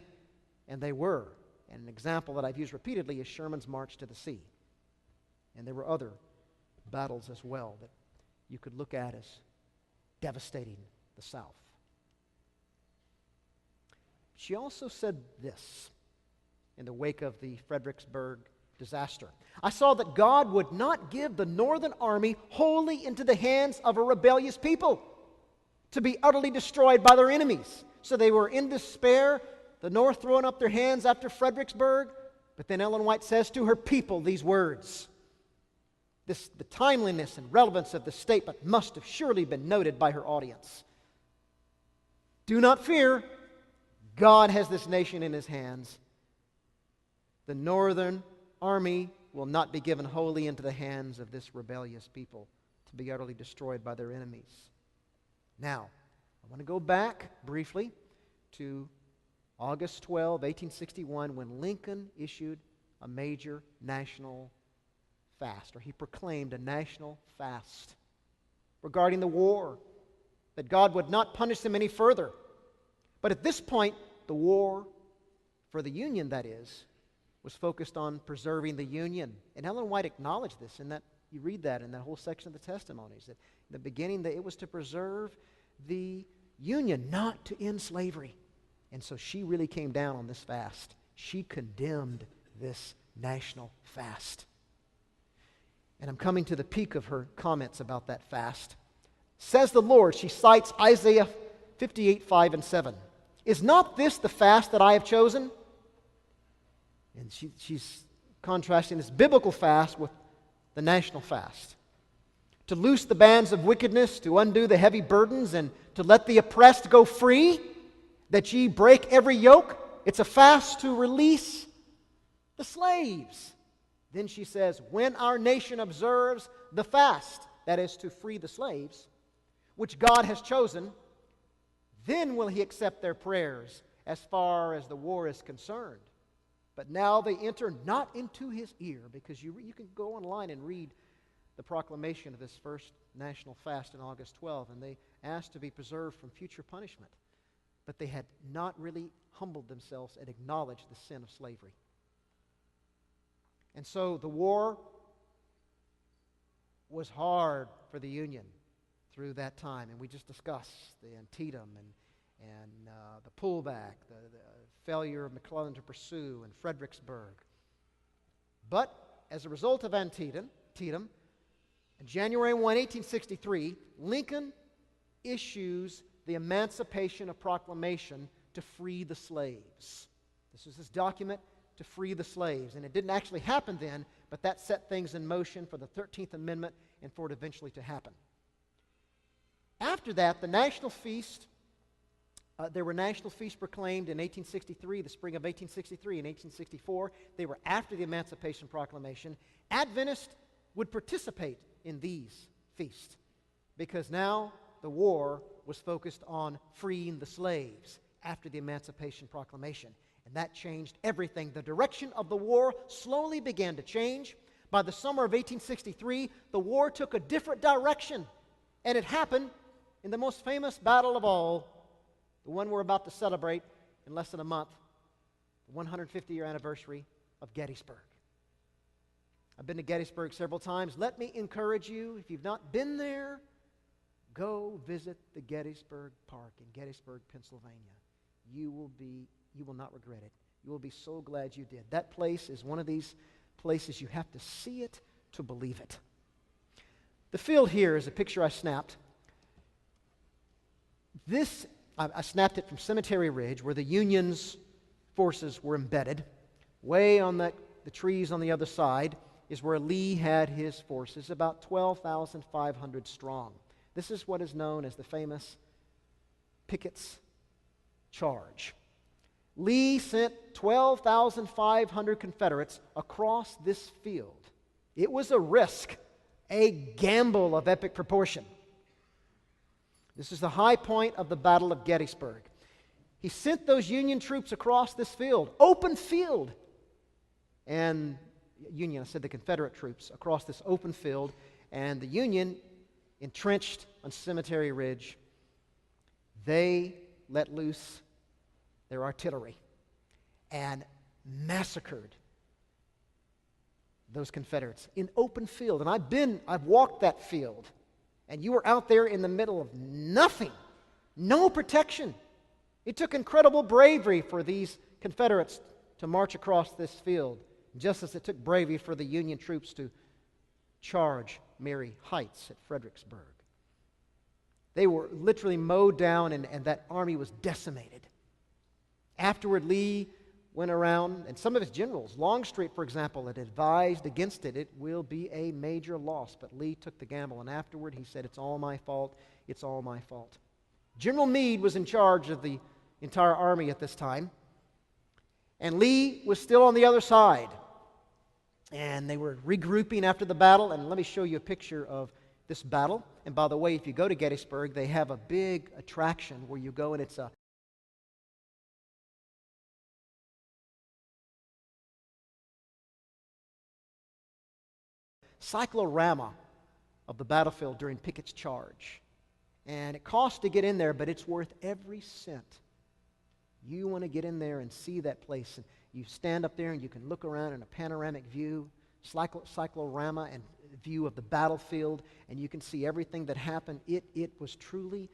And they were. And an example that I've used repeatedly is Sherman's March to the Sea. And there were other battles as well that you could look at as devastating the South. She also said this in the wake of the Fredericksburg disaster: "I saw that God would not give the Northern army wholly into the hands of a rebellious people to be utterly destroyed by their enemies." So they were in despair, the North throwing up their hands after Fredericksburg. But then Ellen White says to her people these words. The timeliness and relevance of the statement must have surely been noted by her audience. "Do not fear. God has this nation in His hands. The Northern army will not be given wholly into the hands of this rebellious people to be utterly destroyed by their enemies." Now, I want to go back briefly to August 12, 1861, when Lincoln issued a major national fast, or he proclaimed a national fast regarding the war, that God would not punish them any further. But at this point, the war for the Union, that is, was focused on preserving the Union. And Ellen White acknowledged this in that, you read that in that whole section of the testimonies, that in the beginning that it was to preserve the Union, not to end slavery. And so she really came down on this fast. She condemned this national fast. And I'm coming to the peak of her comments about that fast. Says the Lord, she cites Isaiah 58, 5 and 7. "Is not this the fast that I have chosen?" And she's contrasting this biblical fast with the national fast. "To loose the bands of wickedness, to undo the heavy burdens, and to let the oppressed go free, that ye break every yoke." It's a fast to release the slaves. Then she says, "When our nation observes the fast," that is to free the slaves, "which God has chosen, then will He accept their prayers as far as the war is concerned. But now they enter not into His ear," because you can go online and read the proclamation of this first national fast on August 12, and they asked to be preserved from future punishment. But they had not really humbled themselves and acknowledged the sin of slavery. And so the war was hard for the Union through that time. And we just discussed the Antietam and the pullback, the failure of McClellan to pursue, and Fredericksburg. But as a result of Antietam, on January 1, 1863, Lincoln issues the Emancipation Proclamation to free the slaves. This was this document to free the slaves. And it didn't actually happen then, but that set things in motion for the 13th Amendment and for it eventually to happen. After that, the national feast, there were national feasts proclaimed in 1863, the spring of 1863 and 1864. They were after the Emancipation Proclamation. Adventists would participate in these feasts because now the war was focused on freeing the slaves after the Emancipation Proclamation. And that changed everything. The direction of the war slowly began to change. By the summer of 1863, the war took a different direction. And it happened in the most famous battle of all, the one we're about to celebrate in less than a month, the 150-year anniversary of Gettysburg. I've been to Gettysburg several times. Let me encourage you, if you've not been there, go visit the Gettysburg Park in Gettysburg, Pennsylvania. You will not regret it. You will be so glad you did. That place is one of these places you have to see it to believe it. The field here is a picture I snapped. I snapped it from Cemetery Ridge, where the Union's forces were embedded. Way on the trees on the other side is where Lee had his forces, about 12,500 strong. This is what is known as the famous Pickett's Charge. Lee sent 12,500 Confederates across this field. It was a risk, a gamble of epic proportion. This is the high point of the Battle of Gettysburg. He sent those Union troops across this field, open field. And the Confederate troops across this open field, and the Union, entrenched on Cemetery Ridge, they let loose their artillery and massacred those Confederates in open field. And I've walked that field, and you were out there in the middle of nothing, no protection. It took incredible bravery for these Confederates to march across this field, just as it took bravery for the Union troops to charge Mary Heights at Fredericksburg. They were literally mowed down, and that army was decimated. Afterward, Lee went around, and some of his generals, Longstreet, for example, had advised against it. It will be a major loss. But Lee took the gamble, and afterward he said, "It's all my fault. It's all my fault." General Meade was in charge of the entire army at this time, and Lee was still on the other side. And they were regrouping after the battle, and let me show you a picture of this battle. And by the way, if you go to Gettysburg, they have a big attraction where you go, and it's a cyclorama of the battlefield during Pickett's Charge. And it costs to get in there, but it's worth every cent. You want to get in there and see that place. And you stand up there and you can look around in a panoramic view, cyclorama and view of the battlefield, and you can see everything that happened. It was truly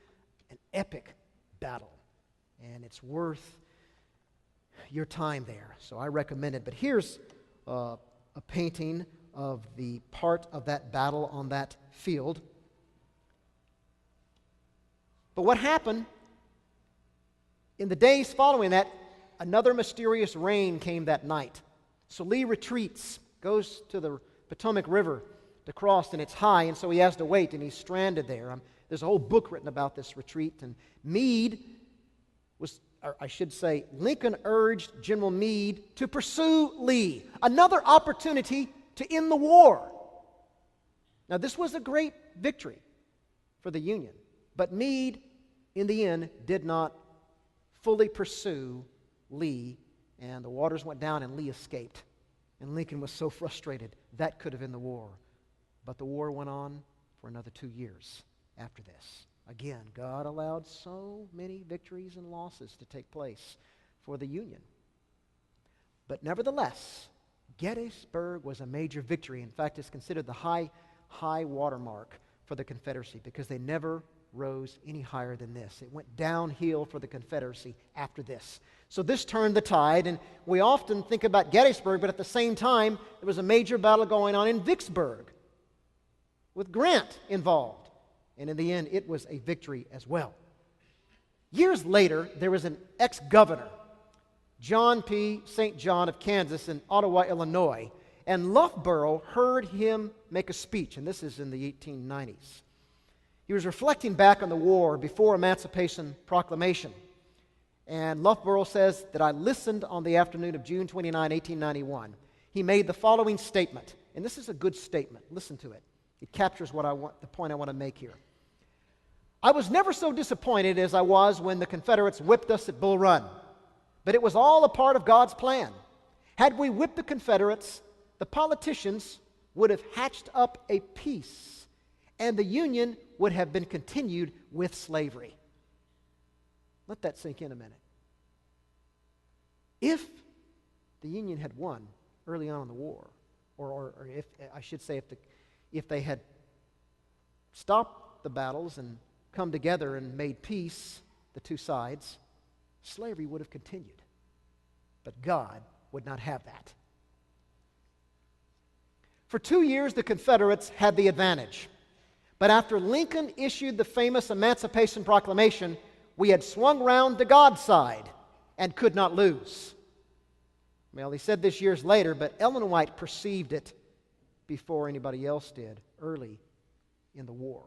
an epic battle, and it's worth your time there. So I recommend it. But here's a painting of the part of that battle on that field. But what happened in the days following that, another mysterious rain came that night. So Lee retreats, goes to the Potomac River to cross, and it's high, and so he has to wait, and he's stranded there. There's a whole book written about this retreat, and Lincoln urged General Meade to pursue Lee, another opportunity to end the war. Now, this was a great victory for the Union, but Meade, in the end, did not fully pursue Lee, and the waters went down, and Lee escaped. And Lincoln was so frustrated. That could have been the war. But the war went on for another 2 years after this. Again, God allowed so many victories and losses to take place for the Union. But nevertheless, Gettysburg was a major victory. In fact, it's considered the high watermark for the Confederacy because they never rose any higher than this. It went downhill for the Confederacy after this. So this turned the tide, and we often think about Gettysburg, but at the same time, there was a major battle going on in Vicksburg with Grant involved. And in the end, it was a victory as well. Years later, there was an ex-governor John P. St. John of Kansas in Ottawa, Illinois, and Loughborough heard him make a speech, and this is in the 1890s. He was reflecting back on the war before Emancipation Proclamation. And Loughborough says that I listened on the afternoon of June 29, 1891. He made the following statement, and this is a good statement. Listen to it. It captures the point I want to make here. I was never so disappointed as I was when the Confederates whipped us at Bull Run, but it was all a part of God's plan. Had we whipped the Confederates, the politicians would have hatched up a peace, and the Union would have been continued with slavery. Let that sink in a minute. If the Union had won early on in the war, or if I should say if they had stopped the battles and come together and made peace, the two sides, slavery would have continued. But God would not have that. For 2 years, the Confederates had the advantage. But after Lincoln issued the famous Emancipation Proclamation, we had swung round to God's side and could not lose. Well, he said this years later, but Ellen White perceived it before anybody else did, early in the war,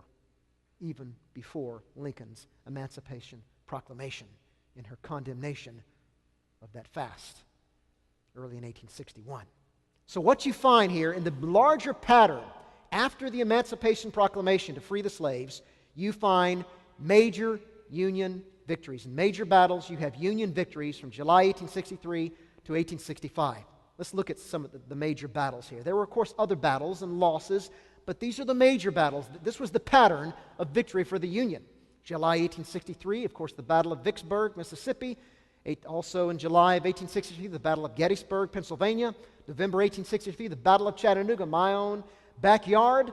even before Lincoln's Emancipation Proclamation, in her condemnation of that fast early in 1861. So what you find here in the larger pattern after the Emancipation Proclamation to free the slaves, you find major Union victories. In major battles, you have Union victories from July 1863 to 1865. Let's look at some of the major battles here. There were, of course, other battles and losses, but these are the major battles. This was the pattern of victory for the Union. July 1863, of course, the Battle of Vicksburg, Mississippi. Also in July of 1863, the Battle of Gettysburg, Pennsylvania. November 1863, the Battle of Chattanooga, my own backyard.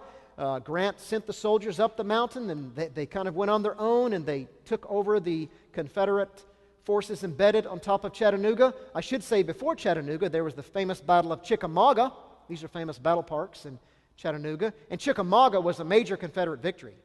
Grant sent the soldiers up the mountain, and they kind of went on their own, and they took over the Confederate forces embedded on top of Chattanooga. I should say before Chattanooga, there was the famous Battle of Chickamauga. These are famous battle parks in Chattanooga. And Chickamauga was a major Confederate victory.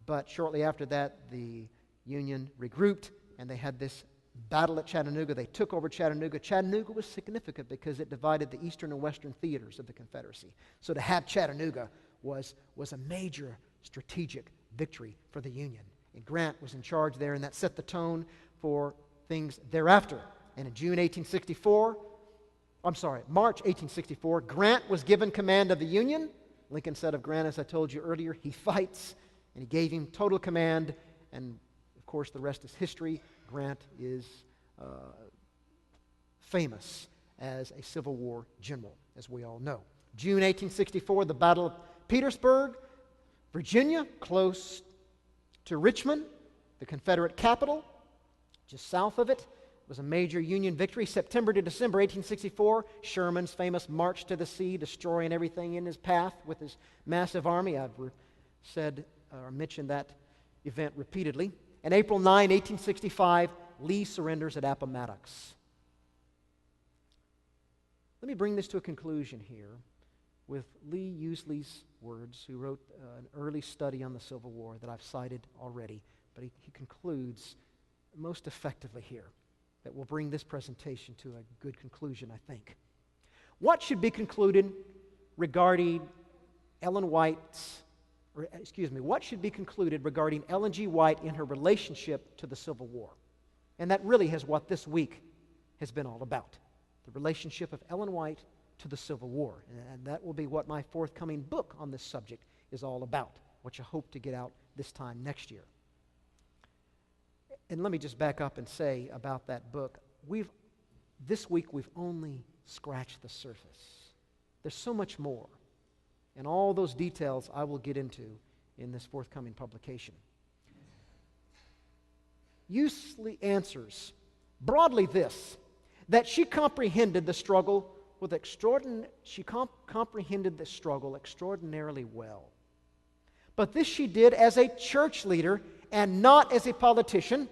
But shortly after that, the Union regrouped, and they had this battle at Chattanooga. They took over Chattanooga. Chattanooga was significant because it divided the eastern and western theaters of the Confederacy. So to have Chattanooga was a major strategic victory for the Union. And Grant was in charge there, and that set the tone for things thereafter. And in March 1864, Grant was given command of the Union. Lincoln said of Grant, as I told you earlier, he fights, and he gave him total command. And, of course, the rest is history. Grant is famous as a Civil War general, as we all know. June 1864, the Battle of Petersburg, Virginia, close to Richmond, the Confederate capital, just south of it, was a major Union victory. September to December 1864, Sherman's famous march to the sea, destroying everything in his path with his massive army. I've said or mentioned that event repeatedly. And April 9, 1865, Lee surrenders at Appomattox. Let me bring this to a conclusion here with Lee Usley's words, who wrote an early study on the Civil War that I've cited already, but he concludes most effectively here that will bring this presentation to a good conclusion, I think. What should be concluded regarding what should be concluded regarding Ellen G. White in her relationship to the Civil War? And that really is what this week has been all about, the relationship of Ellen White to the Civil War. And that will be what my forthcoming book on this subject is all about, what you hope to get out this time next year. And let me just back up and say about that book, this week we've only scratched the surface. There's so much more. And all those details I will get into in this forthcoming publication. Usley answers broadly this, that she comprehended the struggle extraordinarily well. But this she did as a church leader and not as a politician,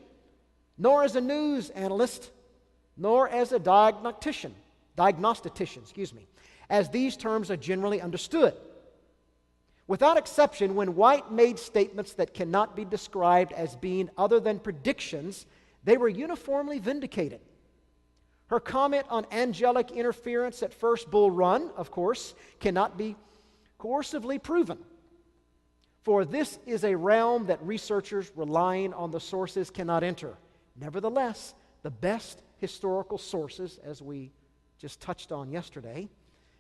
nor as a news analyst, nor as a diagnostician, as these terms are generally understood. Without exception, when White made statements that cannot be described as being other than predictions, they were uniformly vindicated. Her comment on angelic interference at First Bull Run, of course, cannot be coercively proven. For this is a realm that researchers relying on the sources cannot enter. Nevertheless, the best historical sources, as we just touched on yesterday,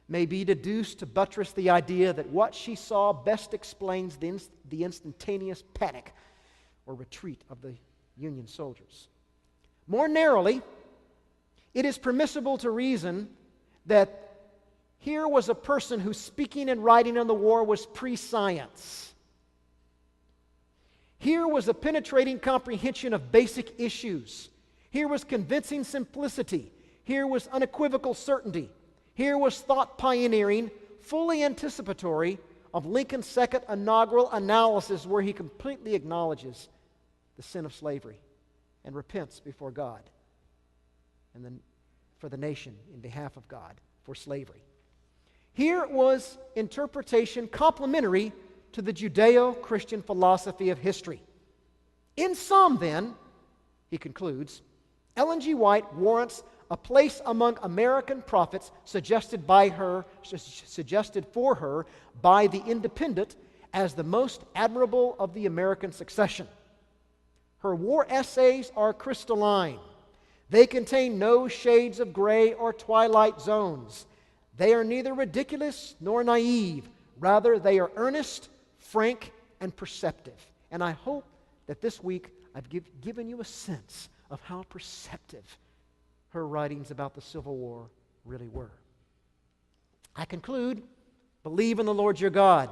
may be deduced to buttress the idea that what she saw best explains the instantaneous panic or retreat of the Union soldiers. More narrowly, it is permissible to reason that here was a person whose speaking and writing on the war was pre-science. Here was a penetrating comprehension of basic issues. Here was convincing simplicity. Here was unequivocal certainty. Here was thought pioneering, fully anticipatory of Lincoln's second inaugural analysis, where he completely acknowledges the sin of slavery and repents before God and then for the nation in behalf of God for slavery. Here was interpretation complementary to the Judeo-Christian philosophy of history. In sum, then, he concludes, Ellen G. White warrants a place among American prophets suggested for her by The Independent as the most admirable of the American succession. Her war essays are crystalline. They contain no shades of gray or twilight zones. They are neither ridiculous nor naive. Rather, they are earnest, frank, and perceptive. And I hope that this week I've given you a sense of how perceptive her writings about the Civil War really were. I conclude, believe in the Lord your God,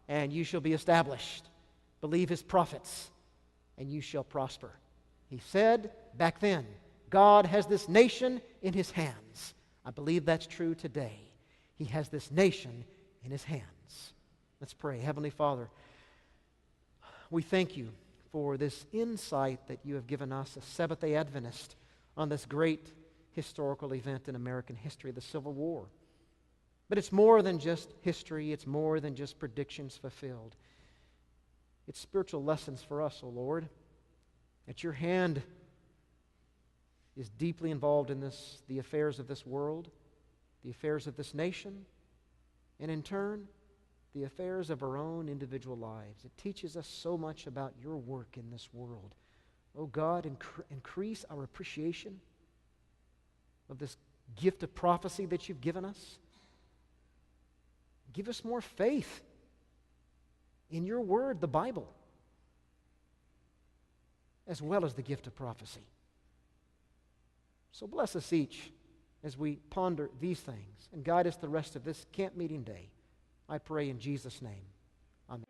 and you shall be established. Believe his prophets, and you shall prosper. He said back then, God has this nation in his hands. I believe that's true today. He has this nation in his hands. Let's pray. Heavenly Father, we thank you for this insight that you have given us as Seventh-day Adventists on this great historical event in American history, the Civil War. But it's more than just history. It's more than just predictions fulfilled. It's spiritual lessons for us, O Lord, that your hand is deeply involved in the affairs of this world, the affairs of this nation, and in turn, the affairs of our own individual lives. It teaches us so much about your work in this world. Oh God, increase our appreciation of this gift of prophecy that you've given us. Give us more faith in your word, the Bible, as well as the gift of prophecy. So bless us each as we ponder these things and guide us the rest of this camp meeting day. I pray in Jesus' name. Amen.